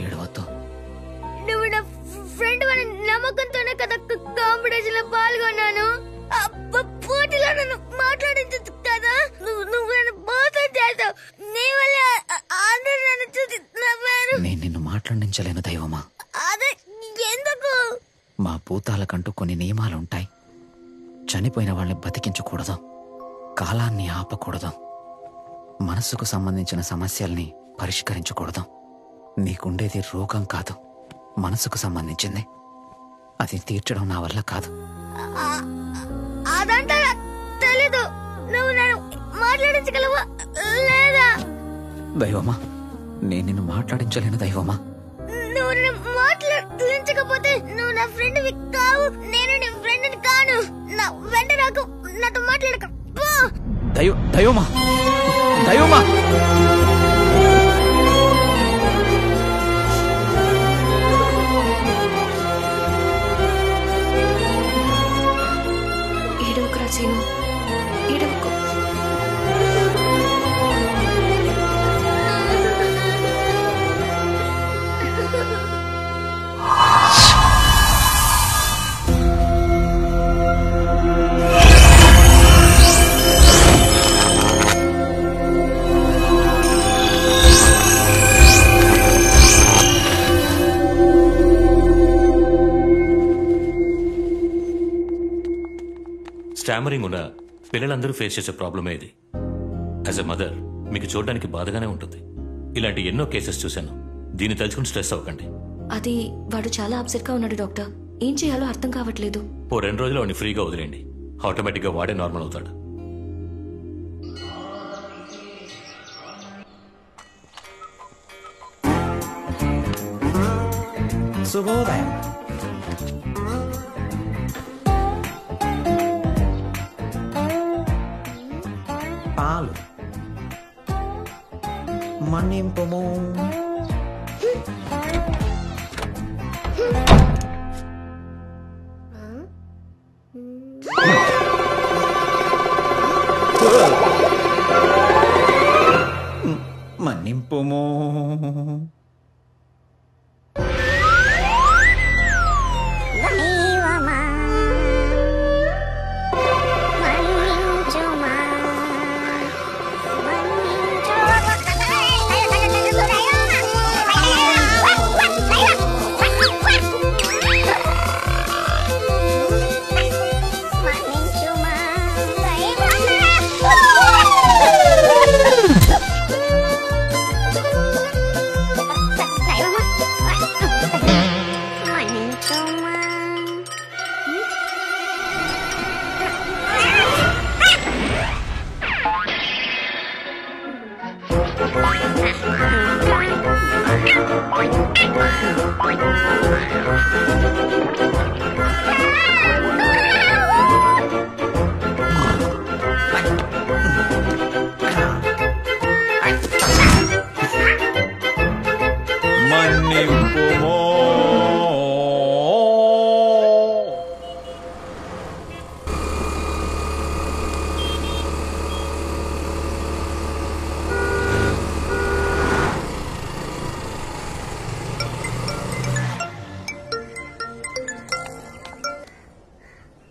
ఏడవద్దు. నువ్వు నా ఫ్రెండ్ అని నమ్మకంతోనే కదా కాంపిటీషన్ లో పాల్గొన్నాను. పోటీలో నన్ను మాట్లాడించదు కదా. నువ్వు నన్ను మోసం చేస్తావు. నీ వల్ల అందరూ నన్ను చూసి నవ్వారు. నేను నిన్ను మాట్లాడించలేను దైవమా. అదే ఎందుకు? మా భూతాలకంటూ కొన్ని నియమాలుంటాయి. చనిపోయిన వాళ్ళని బతికించకూడదు, కాలాన్ని ఆపకూడదు, మనసుకు సంబంధించిన సమస్యల్ని పరిష్కరించకూడదు. నీకుండేది రోగం కాదు, మనసుకు సంబంధించింది. అది తీర్చడం నా వల్ల కాదు. అదంతా తెలీదు. నువ్వు నన్ను మాట్లాడించగలవా లేదా? దైవమా, నేను నిన్ను మాట్లాడించలేను దైవమా. నువ్వు నన్ను మాట్లాడించకపోతే నువ్వు నా ఫ్రెండ్వి కావు. నేను నీ ఫ్రెండ్ని కాను. నా వెంట నాకు నాతో మాట్లాడక. దైవమా, దైవమా. ఏడవకురా సీను, ఏడవకు. ట్యామరింగ్ ఉన్న పిల్లలందరూ ఫేస్ చేసే ప్రాబ్లమే ఇది. యాజ్ ఎ మదర్ మీకు చూడడానికి బాధగానే ఉంటుంది. ఇలాంటి ఎన్నో కేసెస్ చూశాను. దీన్ని తలుచుకుని స్ట్రెస్ అవ్వకండి. అది వాడు చాలా అప్సెట్ గా ఉన్నాడు డాక్టర్. ఏం చేయాలో అర్థం కావట్లేదు. ఓ 2 రోజులు వాడిని ఫ్రీగా వదిలేండి. ఆటోమేటిక్ గా వాడే నార్మల్ అవుతాడు. శుభోదయం. పాలు మన్నింపుము. మన్నింపుము.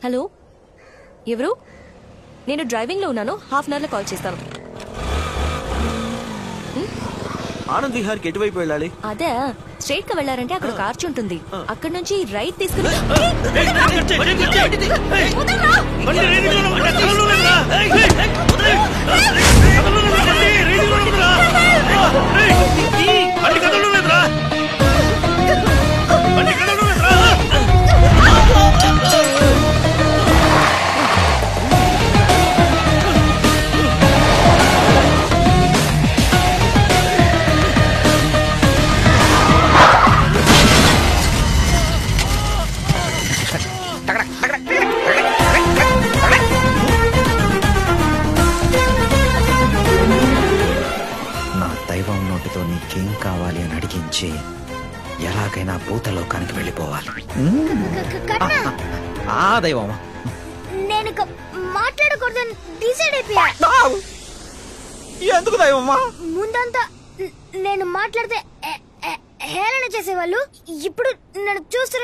హలో, ఎవరు? నేను డ్రైవింగ్ లో ఉన్నాను. హాఫ్ అన్ అవర్ లో కాల్ చేస్తాను. ఆనంద్ విహార్కి ఎటువైపు వెళ్ళాలి? అదే స్ట్రైట్ గా వెళ్ళారంటే అక్కడ ఒక ఆర్చ్ ఉంటుంది. అక్కడ నుంచి రైట్ తీసుకుని నీకేం కావాలి అని అడిగించి ఎలాగైనా భూతలోకానికి వెళ్ళిపోవాలి. ఆ దైవమా, నేను మాట్లాడకూడదని డిసైడ్ అయిపోయా. ఎందుకు దైవమా? ముందంతా నేను మాట్లాడితే హేళన చేసేవాళ్ళు, ఇప్పుడు నన్ను చూస్తే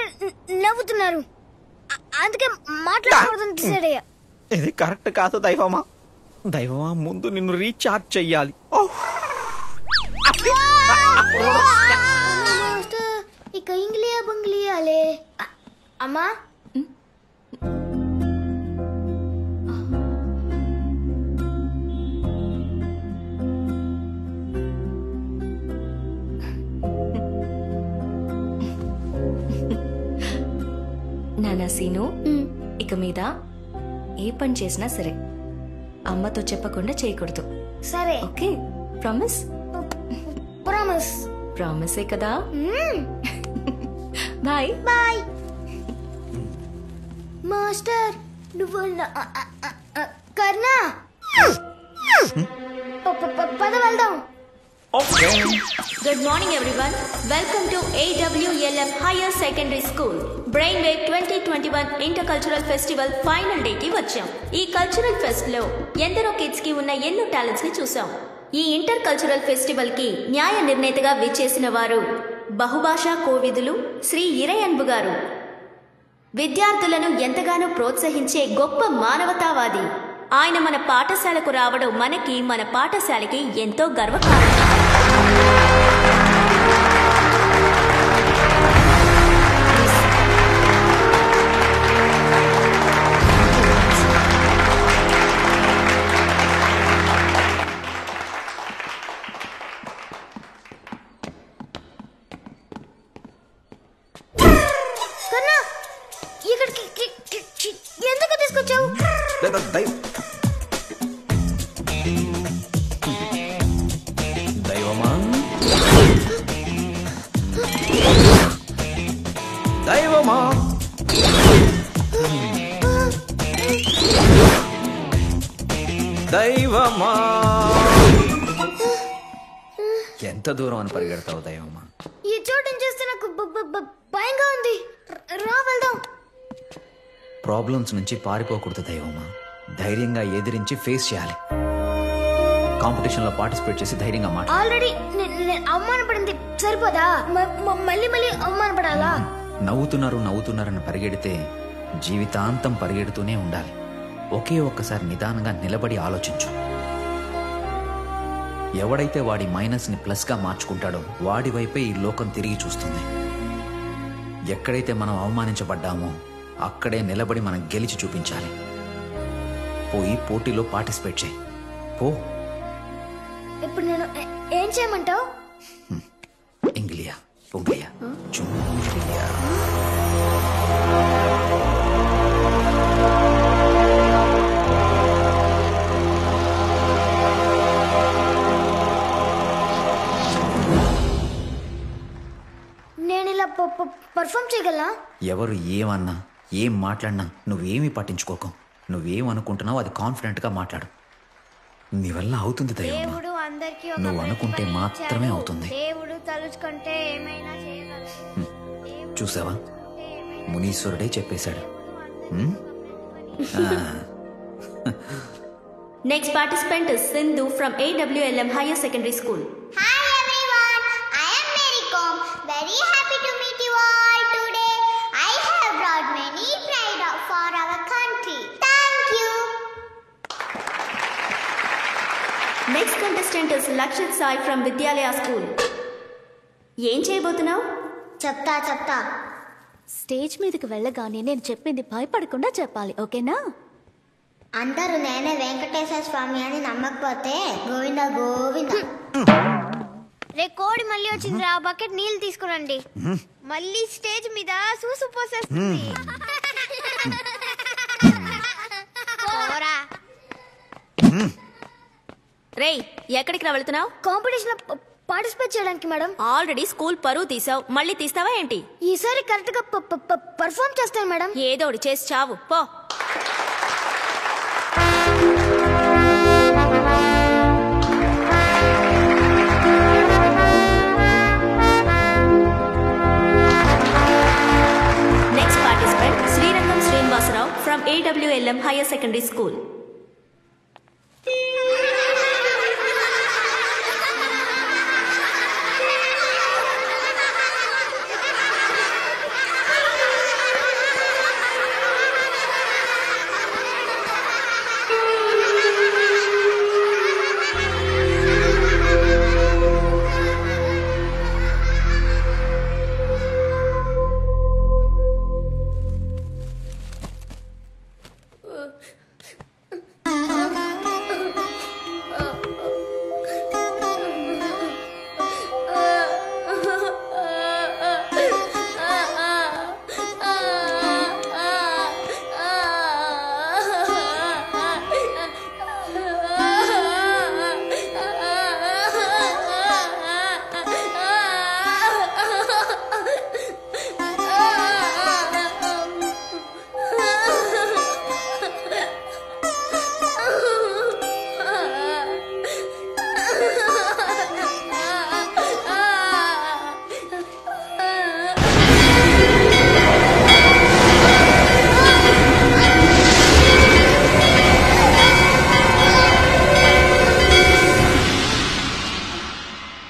నవ్వుతున్నారు. అందుకే మాట్లాడకూడదని డిసైడ్ అయ్యా. ఇది కరెక్ట్ కాదు దైవమా. దైవమా, ముందు నిన్ను రీఛార్జ్ చెయ్యాలి. ఇక ఇంగ్లియా బంగ్లియాలే. అమ్మా, నానా సీను, ఇక మీద ఏ పని చేసినా సరే అమ్మతో చెప్పకుండా చేయకూడదు. సరే? Okay, promise? ప్రామిస్. ప్రామిసే కదా. Bye bye. మాస్టర్, నువ్వు కర్ణ, పద వెళ్దాం. Good morning everyone. Welcome to AWLM Higher Secondary School. Brainwave 2021 Intercultural Festival final day కి వచ్చాం. ఈ కల్చరల్ ఫెస్ట్ లో ఎందరో కిడ్స్ కి ఉన్న ఎన్నో టాలెంట్స్ ని చూసాం. ఈ ఇంటర్ కల్చరల్ ఫెస్టివల్ కి న్యాయ నిర్ణేతగా విచ్చేసిన వారు బహుభాషా కోవిదులు శ్రీ ఇరయన్బు గారు. విద్యార్థులను ఎంతగానో ప్రోత్సహించే గొప్ప మానవతావాది. ఆయన మన పాఠశాలకు రావడం మనకి, మన పాఠశాలకి ఎంతో గర్వకారణం. ఇక్కడ దైవమా దైవమా దైవమా ఎంత దూరం అని పరిగెడతావు దైవమా? ఈ చోటుని చూస్తే నాకు భయంగా ఉంది. రా వెళ్దాం. ప్రాబ్లమ్స్ నుంచి పారిపోకూడదు దైవమా, ధైర్యంగా ఎదిరించి ఫేస్ చేయాలి. కాంపిటీషన్ లో పార్టిసిపేట్ చేసి ధైర్యంగా మాట్లాడాలి. ఆల్రెడీ అవమానపడింది సరిపోదా? మళ్ళీ మళ్ళీ అవమానపడాలా? నవ్వుతున్నారని పరిగెడితే జీవితాంతం పరిగెడుతూనే ఉండాలి. ఒకే ఒక్కసారి నిదానంగా నిలబడి ఆలోచించు. ఎవడైతే వాడి మైనస్ ని ప్లస్ గా మార్చుకుంటాడో వాడి వైపే ఈ లోకం తిరిగి చూస్తుంది. ఎక్కడైతే మనం అవమానించబడ్డామో అక్కడే నిలబడి మనం గెలిచి చూపించాలి. పోయి పోటీలో పార్టిసిపేట్ చేయి. పో. ఇప్పుడు నేను ఏం చేయమంటావు? ఇంగ్లియా పొంగియా చుంగియా. నేను ఇలా పర్ఫామ్ చేయగలనా? ఎవరు ఏమన్నా ఏం మాట్లాడినా నువ్వేమీ పట్టించుకోకు. నువ్వేమనుకుంటున్నావు అది కాన్ఫిడెంట్ గా మాట్లాడు. నీ వల్ల అవుతుంది దైవమా. నువ్వు అనుకుంటే మాత్రమే అవుతుంది. దేవుడు తలుచుకుంటే ఏమైనా చేయగలడు. చూసావా, మునీశ్వరుడే చెప్పేశాడు. Next participant is Sindhu from AWLM Higher Secondary School. Hi everyone, I am Mary Kom. Very happy to meet you all today. I have brought many pride for our country. Thank you. Next contestant is Lakshit Sai from Vidyalaya School. ఏం చేయబోతున్నావు? చెప్తా. స్టేజ్ మీదకి వెళ్ళగానే నేను చెప్పింది భయపడకుండా చెప్పాలి, ఓకేనా? అందరూ నేనే వెంకటేశ్వర స్వామి అని నమ్మకపోతే గోవింద గోవింద. రే కోడి మళ్ళీ వచ్చింది. ఆ బకెట్ నీళ్ళు తీసుకురండి. మళ్ళీ స్టేజ్ మీద సూసు పోసేస్తుంది. రేయ్, ఎక్కడికి రా వెళ్తున్నావు? కాంపిటీషన్ పార్టిసిపేట్ చేయడానికి మేడం. ఆల్రెడీ స్కూల్ పరువు తీసావు, మళ్ళీ తీస్తావా ఏంటి? ఈసారి కరెక్ట్ గా పర్ఫామ్ చేస్తాను మేడం. ఏదో ఒకటి చేసి చావు పో. Next participant Srirangam Srinivasarao from AWLM Higher Secondary School.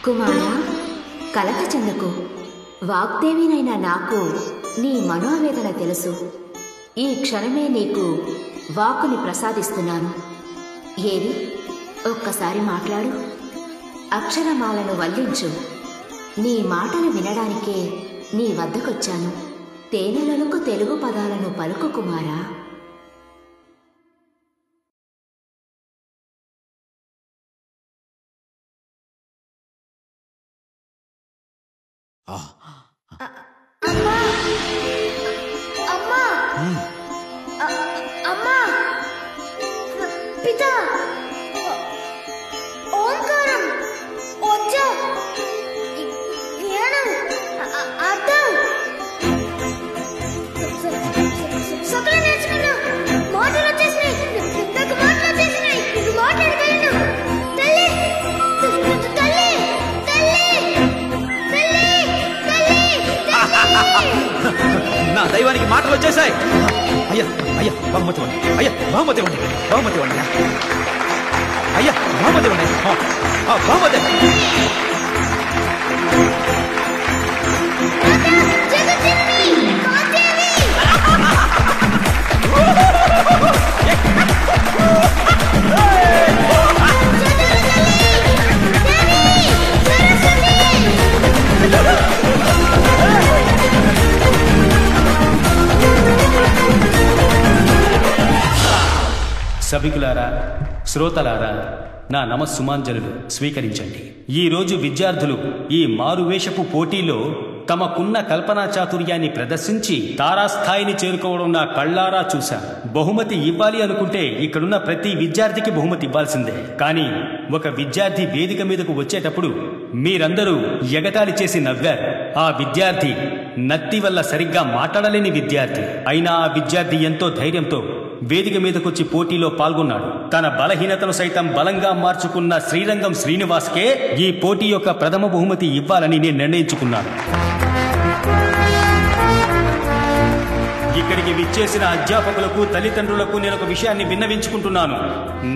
కుమారా, కలత చెందకు. వాగ్దేవినైనా నాకు నీ మనోవేదన తెలుసు. ఈ క్షణమే నీకు వాక్కుని ప్రసాదిస్తున్నాను. ఏది ఒక్కసారి మాట్లాడు. అక్షరమాలను వల్లించు. నీ మాటలు వినడానికే నీ వద్దకొచ్చాను. తేనెలలకు తెలుగు పదాలను పలుకు కుమారా. పిత ఓంకారం ఓజ జ్ఞానం అర్థం సకలం నేర్చుకున్నా. మాటలు వచ్చేసినాయి, నాకు మాటలు వచ్చేసినాయి, ఇప్పుడు మాట్లాడగలను. తల్లి తల్లి నా దైవానికి మాటలు వచ్చేసాయి. అయ్యా అయ్యా బహుమతి వండి, అయ్యా బహుమతి వండి, బహుమతి వండి, అయ్యా బహుమతి వండి, బహుమతి. సభికులారా, శ్రోతలారా, నా నమస్సుమాంజలులు స్వీకరించండి. ఈ రోజు విద్యార్థులు ఈ మారువేషపు పోటీలో తమకున్న కల్పనా చాతుర్యాన్ని ప్రదర్శించి తారాస్థాయిని చేరుకోవడం నా కళ్ళారా చూశాను. బహుమతి ఇవ్వాలి అనుకుంటే ఇక్కడున్న ప్రతి విద్యార్థికి బహుమతి ఇవ్వాల్సిందే. కానీ ఒక విద్యార్థి వేదిక మీదకు వచ్చేటప్పుడు మీరందరూ ఎగతాళి చేసి నవ్వారు. ఆ విద్యార్థి నత్తి వల్ల సరిగ్గా మాట్లాడలేని విద్యార్థి. అయినా ఆ విద్యార్థి ఎంతో ధైర్యంతో వేదిక మీదకొచ్చి పోటీలో పాల్గొన్నాడు. తన బలహీనతను సైతం బలంగా మార్చుకున్న శ్రీరంగం శ్రీనివాస్కే ఈ పోటీ యొక్క ప్రథమ బహుమతి ఇవ్వాలని నేను నిర్ణయించుకున్నాను. ఇక్కడికి విచ్చేసిన అధ్యాపకులకు, తల్లిదండ్రులకు నేను ఒక విషయాన్ని విన్నవించుకుంటున్నాను.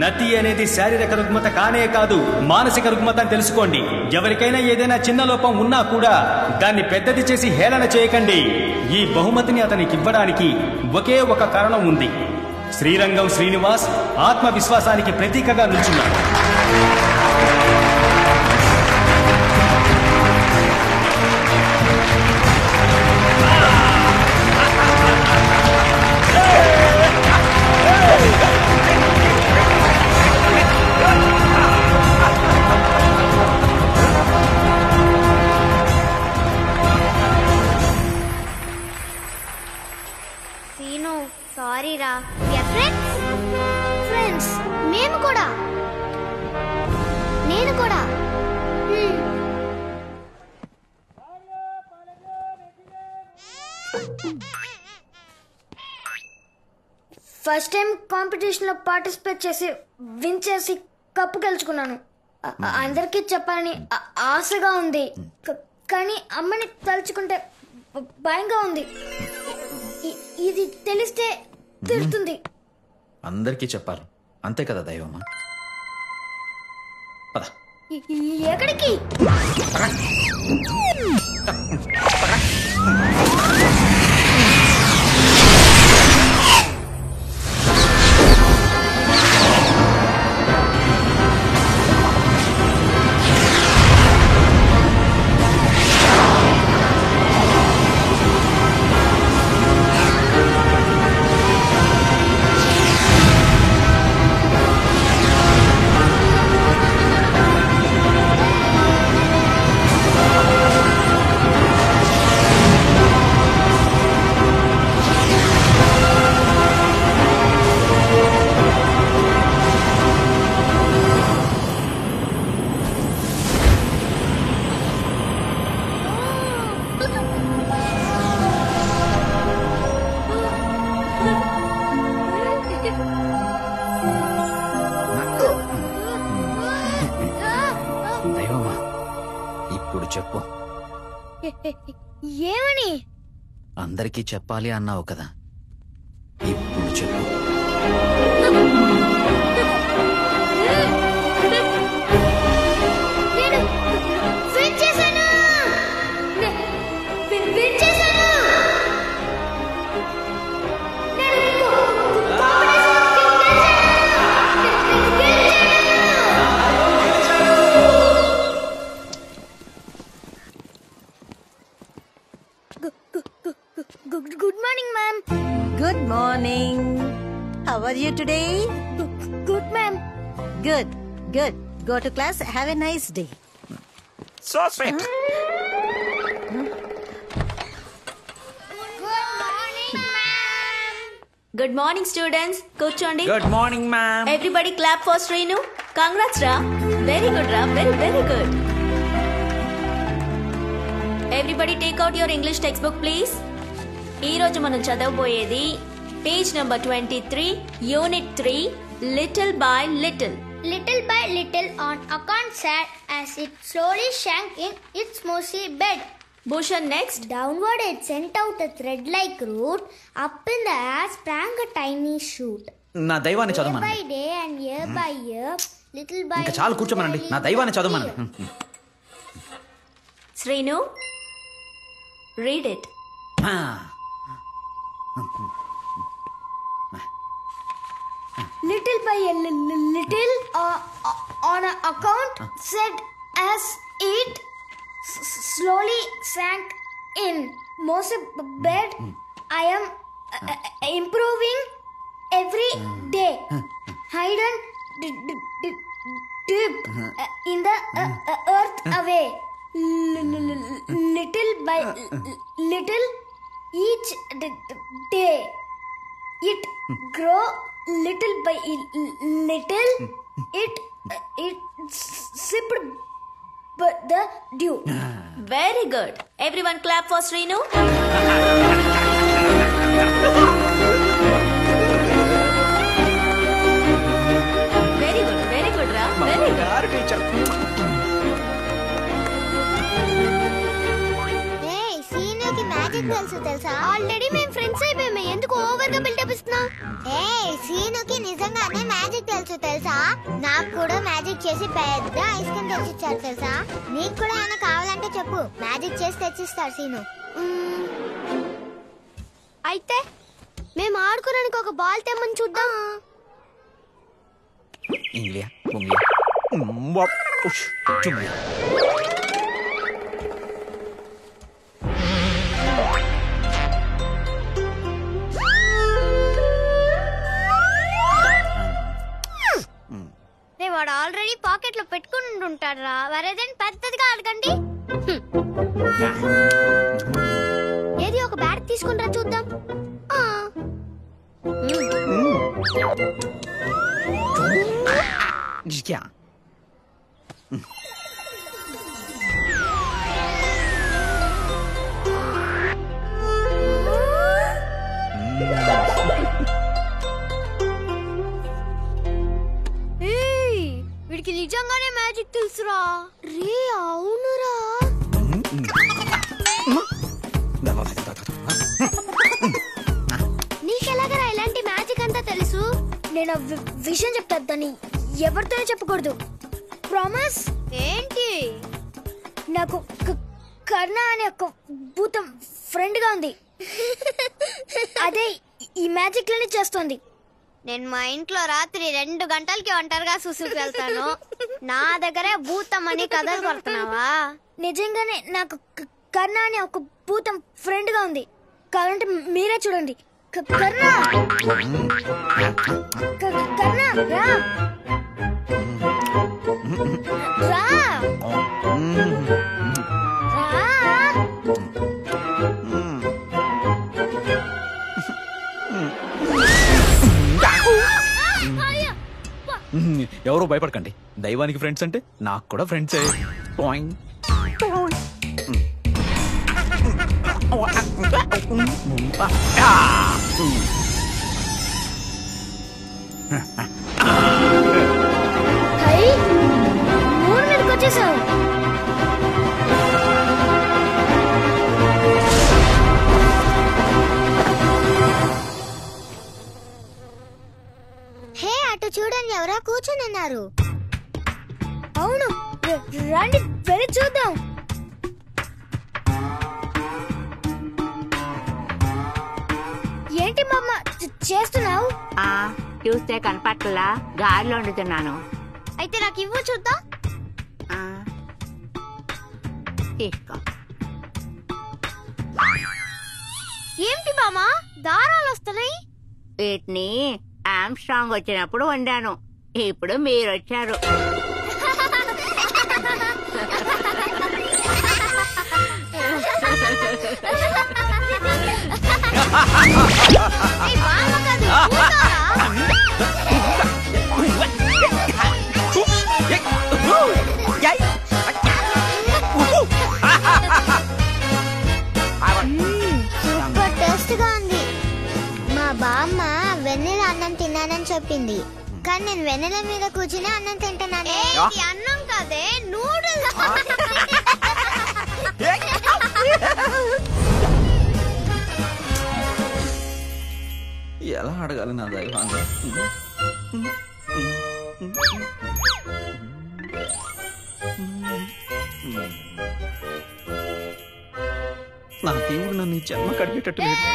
నతి అనేది శారీరక రుగ్మత కానే కాదు, మానసిక రుగ్మత అని తెలుసుకోండి. ఎవరికైనా ఏదైనా చిన్న లోపం ఉన్నా కూడా దాన్ని పెద్దది చేసి హేళన చేయకండి. ఈ బహుమతిని అతనికి ఇవ్వడానికి ఒకే ఒక కారణం ఉంది. శ్రీరంగం శ్రీనివాస్ ఆత్మవిశ్వాసానికి ప్రతీకగా నిల్చున్నాడు. సీను సారీ రా. ఫ్రెండ్స్ మేము కూడా, నేను కూడా. ఫస్ట్ టైం కాంపిటీషన్ లో పార్టిసిపేట్ చేసి విన్ చేసి కప్పు గెలుచుకున్నాను. అందరికీ చెప్పాలని ఆశగా ఉంది, కానీ అమ్మని తలుచుకుంటే భయంగా ఉంది. ఇది తెలిస్తే తిడుతుంది. అందరికీ చెప్పాలి, అంతే కదా దైవమా. పద. ఎక్కడికి? దైవమా, ఇప్పుడు చెప్పు. ఏమని? అందరికీ చెప్పాలి అన్నావు కదా, ఇప్పుడు చెప్పు. Good morning, ma'am. Good morning. How are you today? Good, ma'am. Good, good. Go to class. Have a nice day. So sweet. Good morning students, కూర్చోండి. Good morning ma'am. Everybody clap for Srinu. Congrats రా, వెరీ గుడ్ రా, very very good. Everybody take out your English text book please. ఈ రోజు మనం చదవబోయేది page number 23, unit 3, little by little. Little by little on account sad as it slowly sank in its mossy bed. Bhushan, next. Downward it sent out a thread-like root. Up in the air sprang a tiny shoot. నా దైవాన్ని Day చదవమనండి. by day and year by year, little by ఇంకా చాలు కూర్చోమనండి. నా దైవాన్ని చదవమనండి. Srinu, read it. Little by a little on a account said as it slowly sank in mossy bed. I am improving every day. Hidden deep in the earth away. Little by little each day it grow. Little by little it sipped the dew. Very good. Everyone clap for Srinu. Very good Ra, very good. Teacher. Hey, సీనుకి మ్యాజిక్ తెలుసా? ఆల్రెడీ మేము ఫ్రెండ్స్ అయిపోయాము, ఎందుకు ఓవర్ గా బిల్డప్ ఇస్తున్నావు? సీనుకి నిజంగానే మ్యాజిక్ తెలుసా? నాకు కూడా మ్యాజిక్ చేసి పెద్ద ఐస్ క్రీమ్ తెచ్చిచ్చారు తెలుసా? నీకు కూడా ఏమైనా కావాలంటే చెప్పు, మ్యాజిక్ చేసి తెచ్చిస్తారు సీను. అయితే మేము ఆడుకోవడానికి ఒక బాల్ తెమ్మని చూద్దాం. ఇంగ్లియా బొంగియా చుంగియా. వాడు ఆల్రెడీ పాకెట్ లో పెట్టుకుని ఉంటాడు రా, వరేదని పెద్దదిగా అడగండి. ఏది ఒక బ్యాట్ తీసుకుంటా చూద్దాం. వీడికి నిజంగానే మ్యాజిక్ తెలుసురా. రే అవునురా. నీకెలాగరా ఇలాంటి మ్యాజిక్ అంతా తెలుసు? నేను విషయం చెప్తా, దాన్ని ఎవరితోనే చెప్పకూడదు. ప్రామిస్. ఏంటి? నాకు కర్ణ అనే ఒక భూతం ఫ్రెండ్ గా ఉంది. అదే ఈ మ్యాజిక్ లని చేస్తోంది. నేను మా ఇంట్లో రాత్రి 2 గంటలకి ఒంటరిగా సుసుకు వెళ్తాను. నా దగ్గరే భూతం అని కథలు పడుతున్నావా? నిజంగానే నాకు కర్ణ అనే ఒక భూతం ఫ్రెండ్ గా ఉంది. కావాలంటే మీరే చూడండి. కర్ణ కర్ణ రా రా ఎవరో భయపడకండి. దైవానికి ఫ్రెండ్స్ అంటే నాకు కూడా ఫ్రెండ్సే. మూడు మీదకి వచ్చేసావు. హే, అటు చూడండి, ఎవరో కూర్చొని ఉన్నారు. అవును, రండి వెళ్ళి చూద్దాం. ఏంటి మామ చేస్తున్నావు? చూస్తే కనపట్లా, గాలిలో వండుతున్నాను. అయితే నాకు ఇవ్వు చూద్దాం. ఏంటి మామా దారాలు వస్తున్నాయి? వీటిని ఆమ్స్ట్రాంగ్ వచ్చినప్పుడు వండాను. ఇప్పుడు మీరు వచ్చారు. తిన్నానని చెప్పింది. కానీ నేను వెన్నెల మీద కూర్చుని అన్నం తింటున్నాను. అన్నం కాదే నూడిల్స్. ఎలా అడగాలి నా దైవాన్ని? నా దేవుడు నన్ను ఈ జన్మ కడిగేటట్టు లేడు.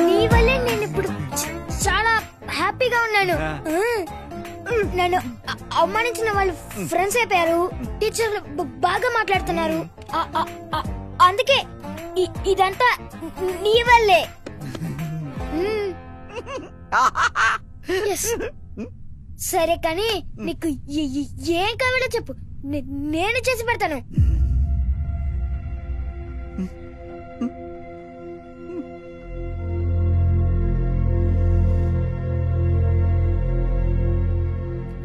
నీ వల్లే నేను ఇప్పుడు చాలా హ్యాపీగా ఉన్నాను. నన్ను అవమానించిన వాళ్ళు ఫ్రెండ్స్ అయిపోయారు. టీచర్లు బాగా మాట్లాడుతున్నారు. అందుకే ఇదంతా నీ వల్లే. సరే కానీ నీకు ఏం కావాలో చెప్పు, నేను చేసి పెడతాను.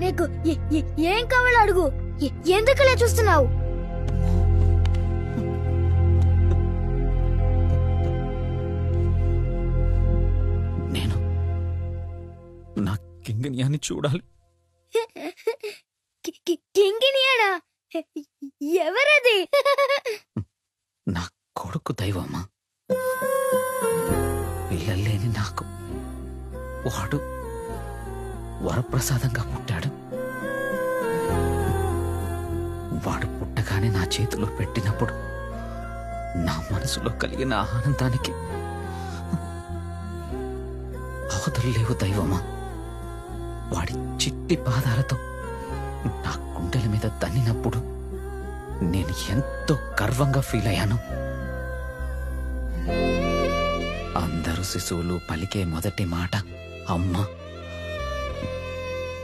నీకు ఏం కావాలో అడుగు. ఎందుకులే చూస్తున్నావు? నేను నా కింగనియాన్ని చూడాలి. కింగినియానా? ఎవరది? నా కొడుకు దైవమా, పిల్లలేని నాకు వాడు వరప్రసాదంగా పుట్టాడు. వాడు పుట్టగానే నా చేతిలో పెట్టినప్పుడు నా మనసులో కలిగిన ఆనందానికి అవతలు లేవు దైవమా. వాడి చిట్టి పాదాలతో నా గుండెల మీద తన్నినప్పుడు నేను ఎంతో గర్వంగా ఫీల్ అయ్యాను. అందరూ శిశువులు పలికే మొదటి మాట అమ్మ.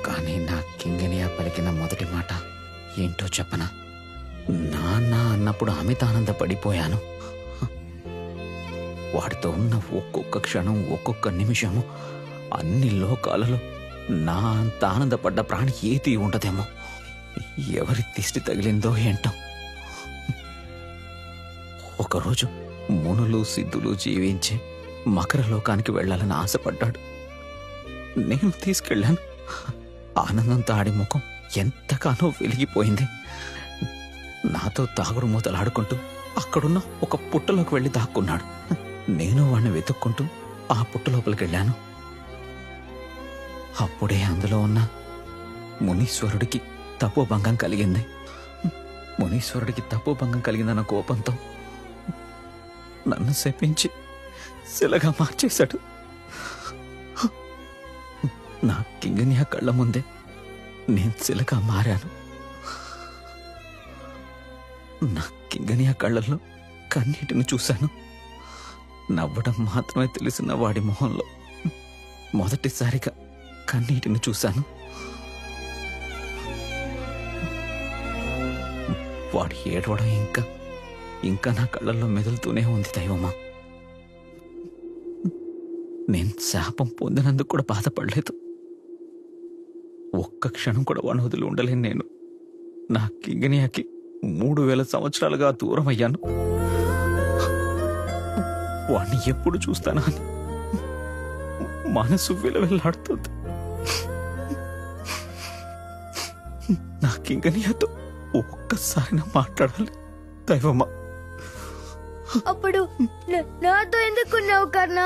కానీ నా కింగనియా పలికిన మొదటి మాట ఏంటో చెప్పనా? నాన్న అన్నప్పుడు అమితానందపడిపోయాను. వాడితో ఉన్న ఒక్కొక్క క్షణం, ఒక్కొక్క నిమిషము అన్ని లోకాలలో నా అంత ఆనందపడ్డ ప్రాణి ఏది ఉండదేమో. ఎవరి దిష్టి తగిలిందో ఏంటో. ఒకరోజు మునులు సిద్ధులు జీవించి మకర లోకానికి వెళ్లాలని ఆశపడ్డాడు. నేను తీసుకెళ్లాను. ఆనందంతో ఆడి ముఖం ఎంతగానో వెలిగిపోయింది. నాతో తాగుడు మూతలాడుకుంటూ అక్కడున్న ఒక పుట్టలోకి వెళ్లి దాక్కున్నాడు. నేను వాడిని వెతుక్కుంటూ ఆ పుట్ట లోపలికి వెళ్ళాను. అప్పుడే అందులో ఉన్న మునీశ్వరుడికి తపోభంగం కలిగింది. మునీశ్వరుడికి తపోభంగం కలిగిందన్న కోపంతో నన్ను శపించి శిలగా మార్చేశాడు. నా కింగనియా కళ్ళ ముందే నేను శిలగా మారాను. నా కింగనియా కళ్ళల్లో కన్నీటిని చూశాను. నవ్వడం మాత్రమే తెలిసిన వాడి మొహంలో మొదటిసారిగా కన్నీటిని చూశాను. వాడి ఏడవడం ఇంకా నా కళ్ళల్లో మెదులుతూనే ఉంది దైవమా. నేను శాపం పొందినందుకు కూడా బాధపడలేదు. ఒక్క క్షణం కూడా వాడిని వదిలి ఉండలేను నేను. నా కింగనియాకి 3000 సంవత్సరాలుగా దూరం అయ్యాను. వాణ్ణి ఎప్పుడు చూస్తానా అని మనసు విలవిల్లాడుతుంది. నా కింగనియాతో ఒక్కసారి నా మాట్లాడాలి దైవమా. అప్పుడు నాతో ఎందుకున్నావు కర్ణా?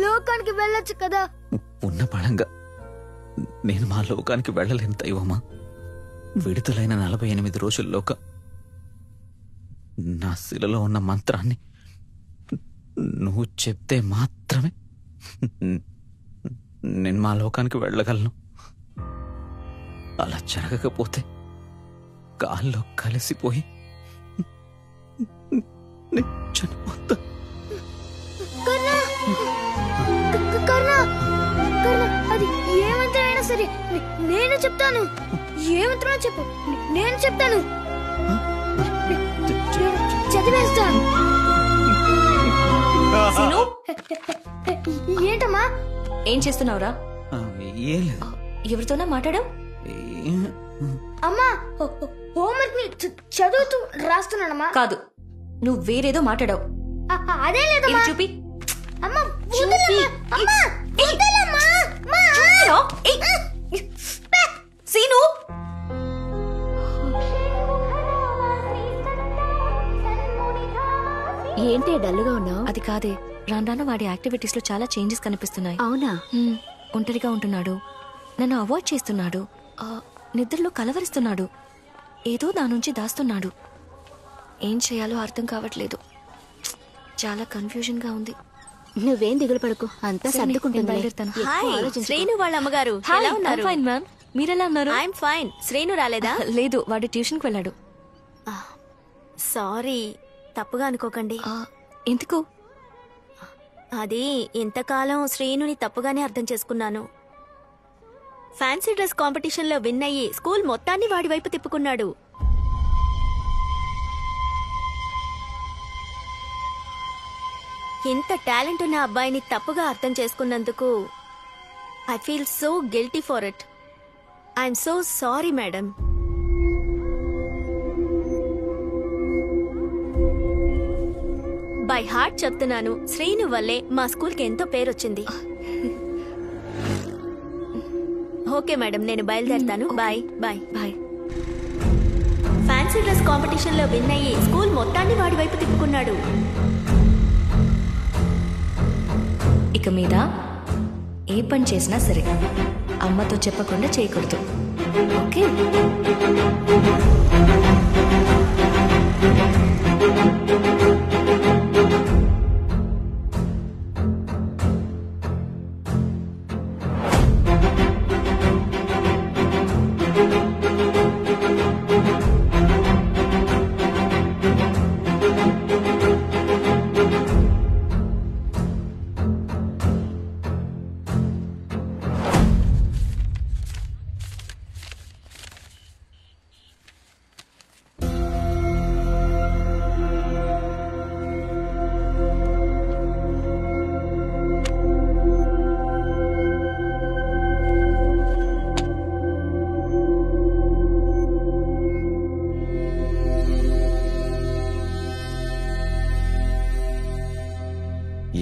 లోకానికి వెళ్ళొచ్చు కదా. ఉన్న బలంగా నేను మా లోకానికి వెళ్ళలేను దైవమా. విడుదలైన 48 రోజుల్లోక నా శిలలో ఉన్న మంత్రాన్ని నువ్వు చెప్తే మాత్రమే నేను మా లోకానికి వెళ్ళగలను. అలా జరగకపోతే గాల్లో కలిసిపోయి చనిపోతా. అది ఏ మంత్రమైనా సరే నేను చెప్తాను. ఏ మంత్రమైనా చెప్పు, నేను చెప్తాను. చదివేస్తా. ఏంటమ్మా ఏం చేస్తున్నావురా? ఏం లేదు. ఎవరితోనా మాట్లాడావు? అమ్మా హోంవర్క్ ని చదువుతూ రాస్తున్నానమ్మా. కాదు, నువ్వు వేరేదో మాట్లాడావు. అదే లేదమ్మా. చూపి. అమ్మా అమ్మా సీను, ఏంటి డల్లుగా ఉన్నావు? అది కాదే, రాను వాడి యాక్టివిటీస్ లో చాలా చేంజెస్ కనిపిస్తున్నాయి. అవునా? ఒంటరిగా ఉంటున్నాడు, నన్ను అవాయిడ్ చేస్తున్నాడు, నిద్రలో కలవరిస్తున్నాడు, ఏదో దాని నుంచి దాస్తున్నాడు. ఏం చేయాలో అర్థం కావట్లేదు. చాలా కన్ఫ్యూజన్ గా ఉంది. నువ్వేం దిగులు పడకు, అంతా సర్దుకుంటుంది. శ్రీను వాళ్ళ అమ్మగారు ఎలా ఉన్నారు? ఫైన్ మ్యామ్, మీరెలా ఉన్నారు? I'm fine. శ్రీను రాలేదా? లేదు, వాడు ట్యూషన్ కి వెళ్ళాడు. సారీ, తప్పుగా అనుకోకండి. ఎందుకు? అది ఇంతకాలం శ్రీనుని తప్పుగానే అర్థం చేసుకున్నాను. ఫ్యాన్సీ డ్రెస్ కాంపిటీషన్ లో విన్ అయ్యి స్కూల్ మొత్తాన్ని వాడి వైపు తిప్పుకున్నాడు. ఇంత టాలెంట్ ఉన్న అబ్బాయిని తప్పుగా అర్థం చేసుకున్నందుకు I feel so guilty for it. I'm so sorry madam. By heart చెప్తున్నాను, శ్రీను వల్లే మా స్కూల్కి ఎంతో పేరొచ్చింది. ఓకే మేడం, నేను బయలుదేరుతాను. Bye bye bye. Fancy dress competition లో విన్ అయ్యి స్కూల్ మొత్తాన్ని వాడి వైపు తిప్పుకున్నాడు. ఇక మీద ఏ పని చేసినా సరే అమ్మతో చెప్పకుండా చేయకూడదు, ఓకే?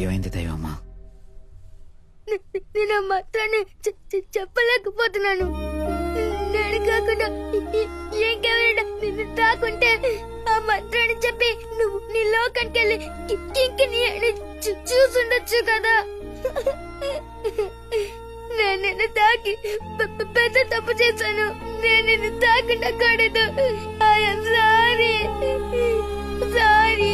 ఏమైంది దైవమ్మా? నేను ఆ మాత్రాన్ని చెప్పలేకపోతున్నాను. నేను కాకుండా ఇంకెవరైనా నిన్ను తాకుంటే ఆ మంత్రాన్ని చెప్పి నువ్వు నీ లోకానికి వెళ్ళి కింకిని చూసుండొచ్చు కదా. నేను నిన్ను తాకి పెద్ద తప్పు చేశాను. నేను నిన్ను తాకుండా కూడదు. I'm sorry sorry.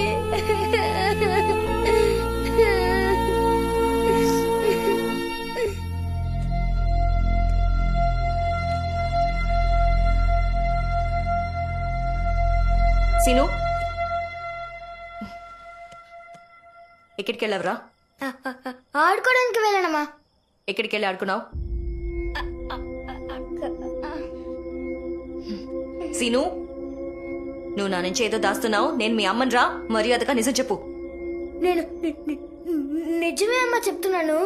సీను, ఎక్కడికి వెళ్ళావురా? ఆడుకోవడానికి వెళ్ళానమ్మా. ఎక్కడికి వెళ్ళి ఆడుకున్నావు? సీను, నువ్వు నా నుంచి ఏదో దాస్తున్నావు. నేను మీ అమ్మని రా, మర్యాదగా నిజం చెప్పు. నేను నిజమే అమ్మా చెప్తున్నాను.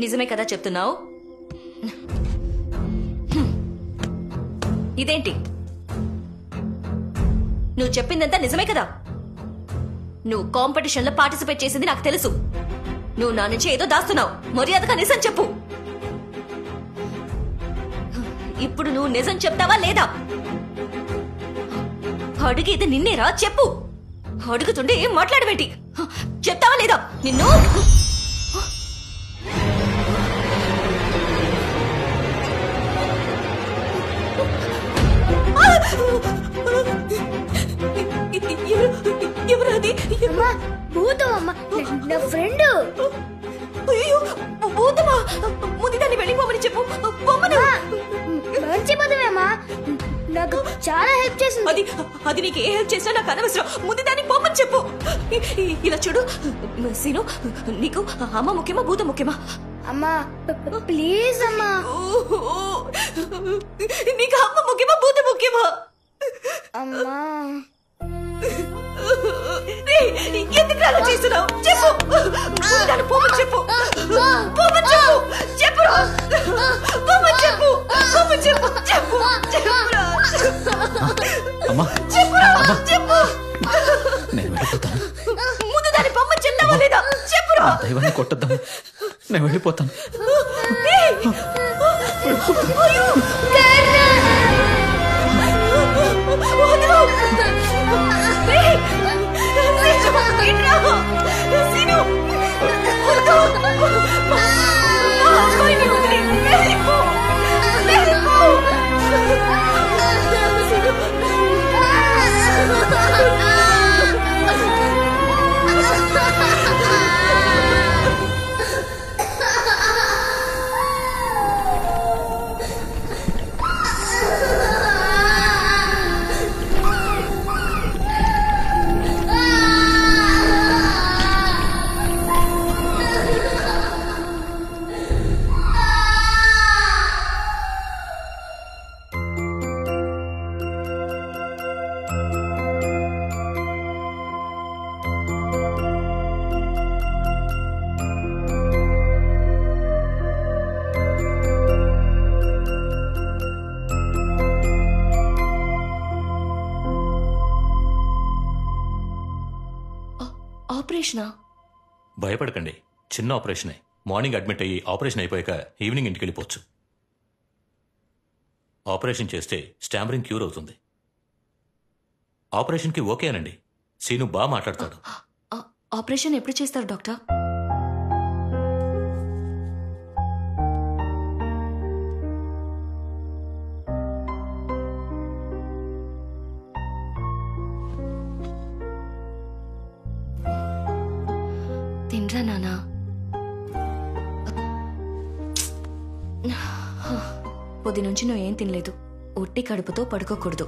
నిజమే కదా చెప్తున్నావు? ఇదేంటి, నువ్వు చెప్పిందంతా నిజమే కదా? నువ్వు కాంపిటీషన్ లో పార్టిసిపేట్ చేసింది నాకు తెలుసు. నువ్వు నా నుంచి ఏదో దాస్తున్నావు. మర్యాదగా నిజం చెప్పు. ఇప్పుడు నువ్వు నిజం చెప్తావా లేదా? అడిగేది నిన్నేరా, చెప్పు. అడుగుతుండే ఏం మాట్లాడబెట్టి, చెప్తావా లేదా? నిన్ను ఎవరది? భూతమమ్మా, నా ఫ్రెండ్. అయ్యో, భూతమా? ముందు దాన్ని వెళ్ళిపోమని చెప్పు. మంచి పదమేమా, నాకు చాలా హెల్ప్ చేసింది. అది నీకు ఏ హెల్ప్ చేసినా నాకు అనవసరం. ముందు దాన్ని పోమని చెప్పు. ఇలా చూడు సీను, నీకు అమ్మ ముఖ్యమా భూతం ముఖ్యమా? అమ్మా ప్లీజ్ అమ్మా. నీకు అమ్మ ముఖ్యమా భూతం ముఖ్యమా? అమ్మా ఎందుకు అలా చేస్తున్నావు? చెప్పు. దాన్ని పోమని చెప్పు. పోమని చెప్పు. చెప్పు. పోమని చెప్పు. చెప్పు. చెప్పు. దైవాన్ని కొట్టద్దాం. నేను వెళ్ళిపోతాను. ఆపరేషనా? భయపడకండి, చిన్న ఆపరేషనే. మార్నింగ్ అడ్మిట్ అయ్యి ఆపరేషన్ అయిపోయాక ఈవినింగ్ ఇంటికి వెళ్ళిపోవచ్చు. ఆపరేషన్ చేస్తే స్టామరింగ్ క్యూర్ అవుతుంది. ఆపరేషన్కి ఓకేనండి. సీను బాగా మాట్లాడతాడు. ఆపరేషన్ ఎప్పుడు చేస్తారు డాక్టర్? తినరా నానా? పొద్దు నుంచి నువ్వు ఏం తినలేదు. ఒట్టి కడుపుతో పడుకోకూడదు.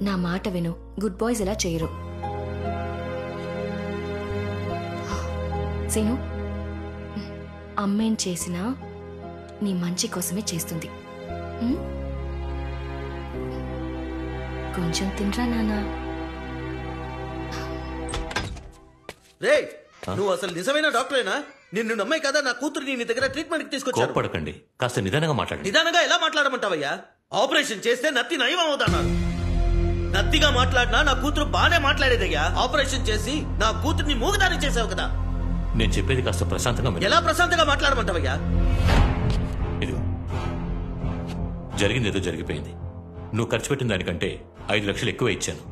నా మాట విను. గుడ్ బాయ్స్ ఇలా చేయరు. సీను, అమ్మేం చేసినా నీ మంచి కోసమే చేస్తుంది. కొంచెం తినరా నానా. రే, నువ్వు అసలు నిజమైన డాక్టరేనా? నిన్ను నమ్మే కదా నా కూతురు నీ దగ్గర ట్రీట్మెంట్ తీసుకొచ్చారు. కోపడకండి, కాస్త నిదానంగా మాట్లాడండి. నిదానంగా ఎలా మాట్లాడమంటావయ్యా? ఆపరేషన్ చేస్తే నత్తి నయం అవుతాన్నారు. నత్తిగా మాట్లాడినా నా కూతురు బానే మాట్లాడేదయ్యా. ఆపరేషన్ చేసి నా కూతుర్ని మూగదాని చేసావు కదా. నేను చెప్పేది కాస్త ప్రశాంతంగా వినండి. ఎలా ప్రశాంతంగా మాట్లాడమంటావయ్యా? ఇదిగో, జరిగింది ఏదో జరిగిపోయింది. నువ్వు ఖర్చు పెట్టిన దానికంటే 5 లక్షలు ఎక్కువ ఇచ్చాను.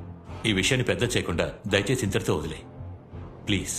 ఈ విషయాన్ని పెద్ద చేయకుండా దయచేసి ఇంతటితో వదిలే ప్లీజ్.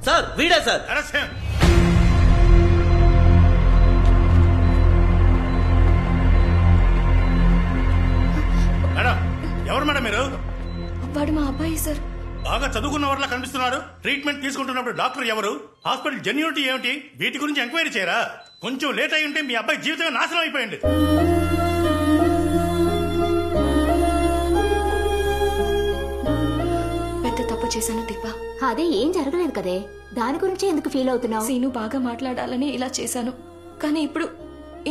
సార్ వీడే సార్. మేడం, ఎవరు మేడం మీరు? వాడు మా అబ్బాయి సార్. బాగా చదువుకున్న వాళ్ళ కనిపిస్తున్నాడు. ట్రీట్మెంట్ తీసుకుంటున్నప్పుడు డాక్టర్ ఎవరు, హాస్పిటల్ జెన్యూనిటీ ఏమిటి, వీటి గురించి ఎంక్వైరీ చేయరా? కొంచెం లేట్ అయి ఉంటే మీ అబ్బాయి జీవితమే నాశనం అయిపోయింది. పెద్ద తప్పు చేశాను దీపా. అదే ఏం జరగలేదు కదే, దాని గురించి ఎందుకు ఫీల్ అవుతున్నావు? సీను బాగా మాట్లాడాలని ఇలా చేశాను, కానీ ఇప్పుడు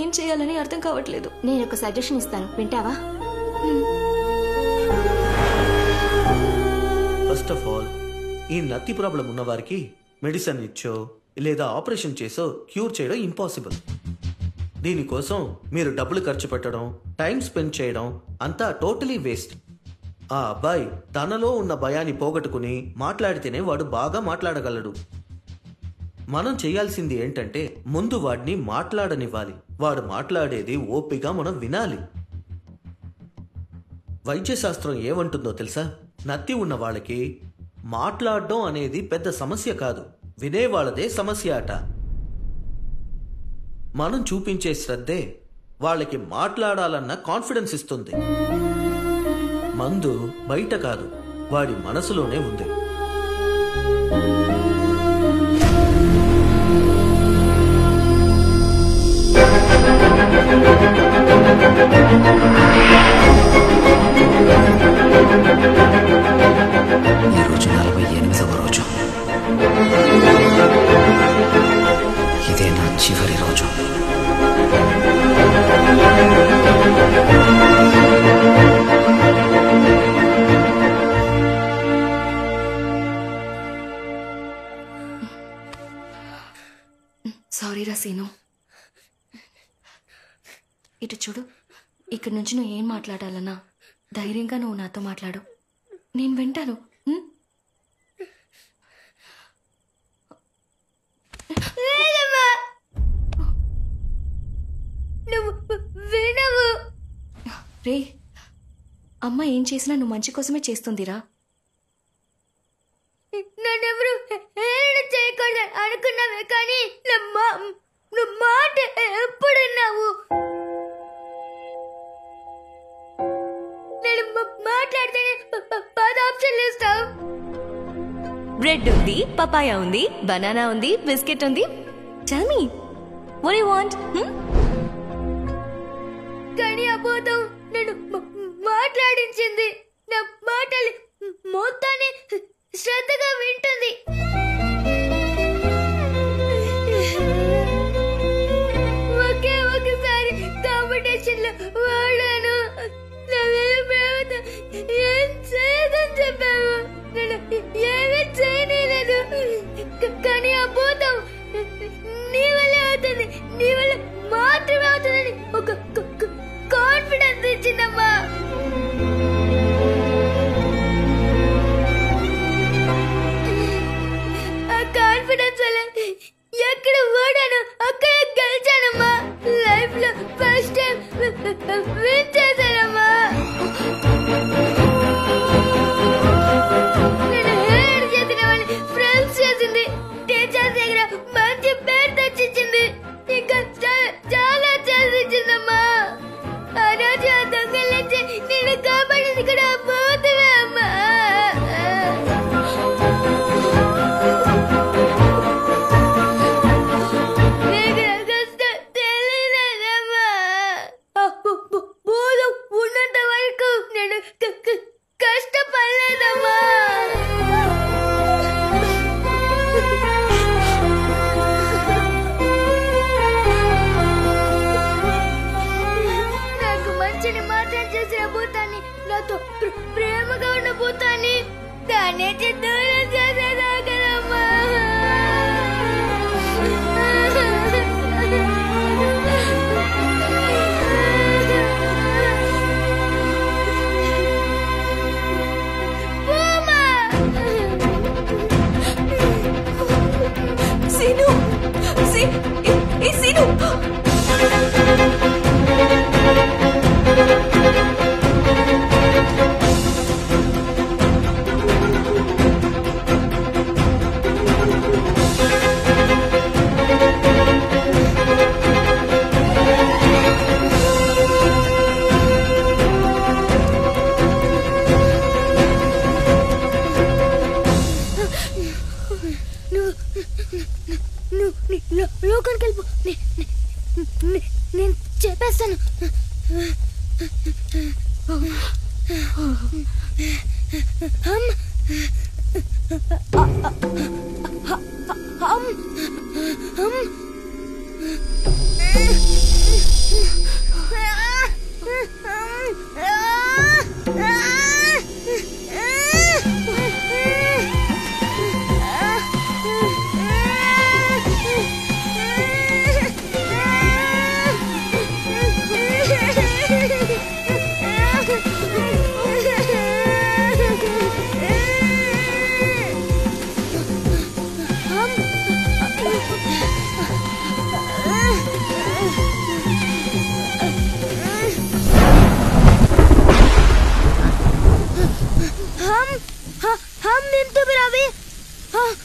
ఏం చేయాలని అర్థం కావట్లేదు. నేను ఒక సజెషన్ ఇస్తాను, వింటావా? ఫస్ట్ ఆఫ్ ఆల్, ఈ నత్తి ప్రాబ్లం ఉన్న వారికి మెడిసిన్ ఇచ్చో లేదా ఆపరేషన్ చేసో క్యూర్ చేయడం ఇంపాసిబుల్. దీనికోసం మీరు డబ్బులు ఖర్చు పెట్టడం, టైం స్పెండ్ చేయడం అంతా టోటలీ వేస్ట్. ఆ అబ్బాయి తనలో ఉన్న భయాన్ని పోగొట్టుకుని మాట్లాడితేనే వాడు బాగా మాట్లాడగలడు. మనం చేయాల్సింది ఏంటంటే ముందు వాడిని మాట్లాడనివ్వాలి. వాడు మాట్లాడేది ఓపిగా మనం వినాలి. వైద్యశాస్త్రం ఏమంటుందో తెలుసా? నత్తి ఉన్న వాళ్ళకి మాట్లాడడం అనేది పెద్ద సమస్య కాదు, వినేవాళ్ళదే సమస్య అట. మనం చూపించే శ్రద్ధే వాళ్ళకి మాట్లాడాలన్న కాన్ఫిడెన్స్ ఇస్తుంది. మందు బయట కాదు, వాడి మనసులోనే ఉంది. ఈరోజు 48వ రోజు. ఇదే నా చివరి రోజు. సారీ రా సీను. ఇటు చూడు, ఇక్కడి నుంచి నువ్వు ఏం మాట్లాడాలన్నా ధైర్యంగా నువ్వు నాతో మాట్లాడు, నేను వింటాను. రే, అమ్మ ఏం చేసినా నువ్వు మంచి కోసమే చేస్తుందిరా. నన్నెవరు చేయకూడదు అనుకున్నావే, కానీ నువ్వు మాట ఎప్పుడున్నావు? నేను మాట్లాడితేనే 10 ఆప్షన్లు ఇస్తావు. బ్రెడ్ ఉంది, పపాయ ఉంది, బనానా ఉంది, బిస్కెట్ ఉంది. Tell me what you want. కానీ అబోధం నేను మాట్లాడించింది. నా మాటలు మొత్తాన్ని శ్రద్ధగా వింటుంది. ఒకే ఒకసారి కాంపిటీషన్ లో వాడాను. ఏం చేయదని చెప్పావు, నేను ఏమీ చేయలేదు. కానీ అబోధం నీ వల్ల అవుతుంది, నీ వల్ల మాత్రమే అవుతుందని ఒక కాన్ఫిడెన్స్ ఇచ్చిందమ్మా. ఆ కాన్ఫిడెన్స్ వల్ల ఎక్కడ ఓడాను అక్కడ గెలిచానమ్మా. లైఫ్ లో ఫస్ట్ టైం విన్ చేశానమ్మా. నేను హేడ్ చేసిన వాళ్ళని ఫ్రెండ్స్ చేసింది, టీచర్స్ దగ్గర మంచి పేరు తెచ్చిచ్చింది, ఇంకా చాలా చేసిచ్చిందమ్మా. ఆ రోజు ఆ దొంగల నుంచి నేను కాపాడింది కూడా పోతువే అమ్మా. నీకు కష్టం తెలియదమ్మా. బోధం ఉన్నంత వరకు నేను కష్టపడలేదమ్మా. నాకు మంచిని మాత్రం చేసిన భూతాన్ని, నాతో ప్రేమగా ఉన్న భూతాన్ని దాన్ని దూరం చేసేదా కదమ్మా. సీను, సీను. లోకానికి వెళ్ళిపో, నేను చెప్పేస్తాను.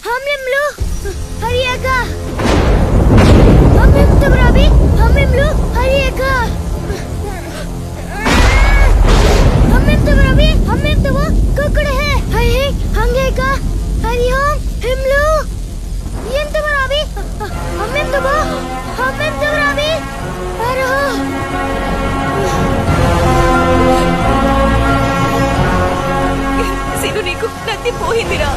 हमले हरिएगा हम तो रवि हमले हरिएगा हम तो वो कुकड़े है हरि हंगेगा हरि ओम हिमलू ಎಂತ ಬರಾವಿ ಹಮ್ಮೆಂತ ಬರಾವಿ ಅರೋ సీను నీకు నత్తి పోయిందిరా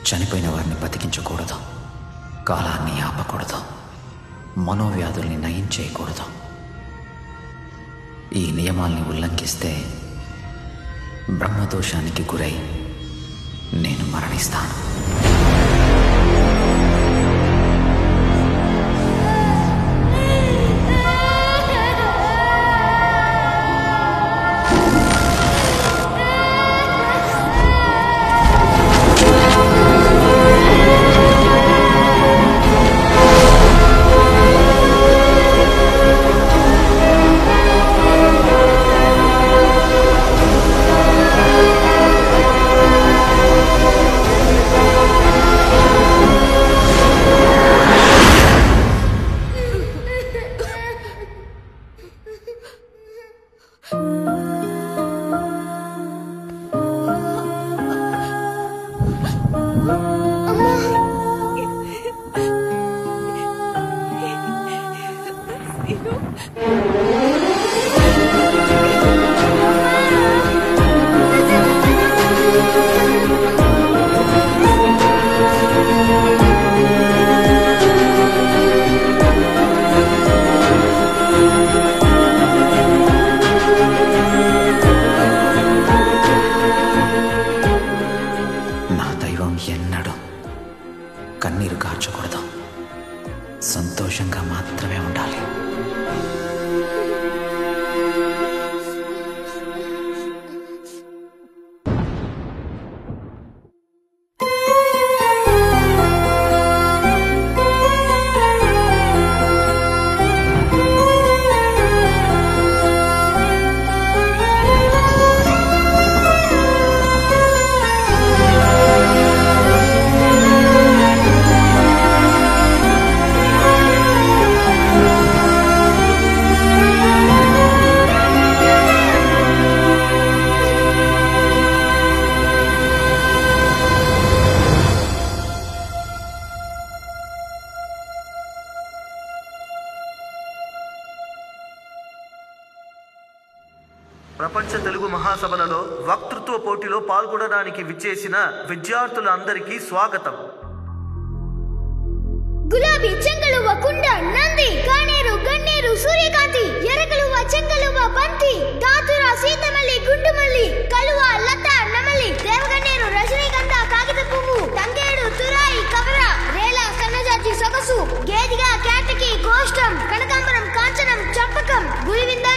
చనిపోయిన వారిని బతికించకూడదు, కాలాన్ని ఆపకూడదు, మనోవ్యాధుల్ని నయం చేయకూడదు. ఈ నియమాల్ని ఉల్లంఘిస్తే బ్రహ్మదోషానికి గురై నేను మరణిస్తాను. కన్నీరు కార్చకూడదు, సంతోషంగా మాత్రమే ఉండాలి. ప్రపంచ తెలుగు మహాసభలలో వక్తృత్వ పోటీలో పాల్గొనడానికి విచ్చేసిన విద్యార్థులందరికీ స్వాగతం. గులాబీ చెంగలువ కుండ నంది కానేరు గన్నేరు సూర్యకాంతి ఎరకలువ చెంగలువ బంతి దాతుర సీతమల్లి గుండుమల్లి కలువ లత నమలి దేవగన్నేరు రజనీగంధ కాగిత పువ్వు తంగేడు తురాయి కవర రేల సన్నజాతి సొగసు గేదిగా కేటకి కోష్టం కనకాంబరం కాంచనం చంపకం గురివింద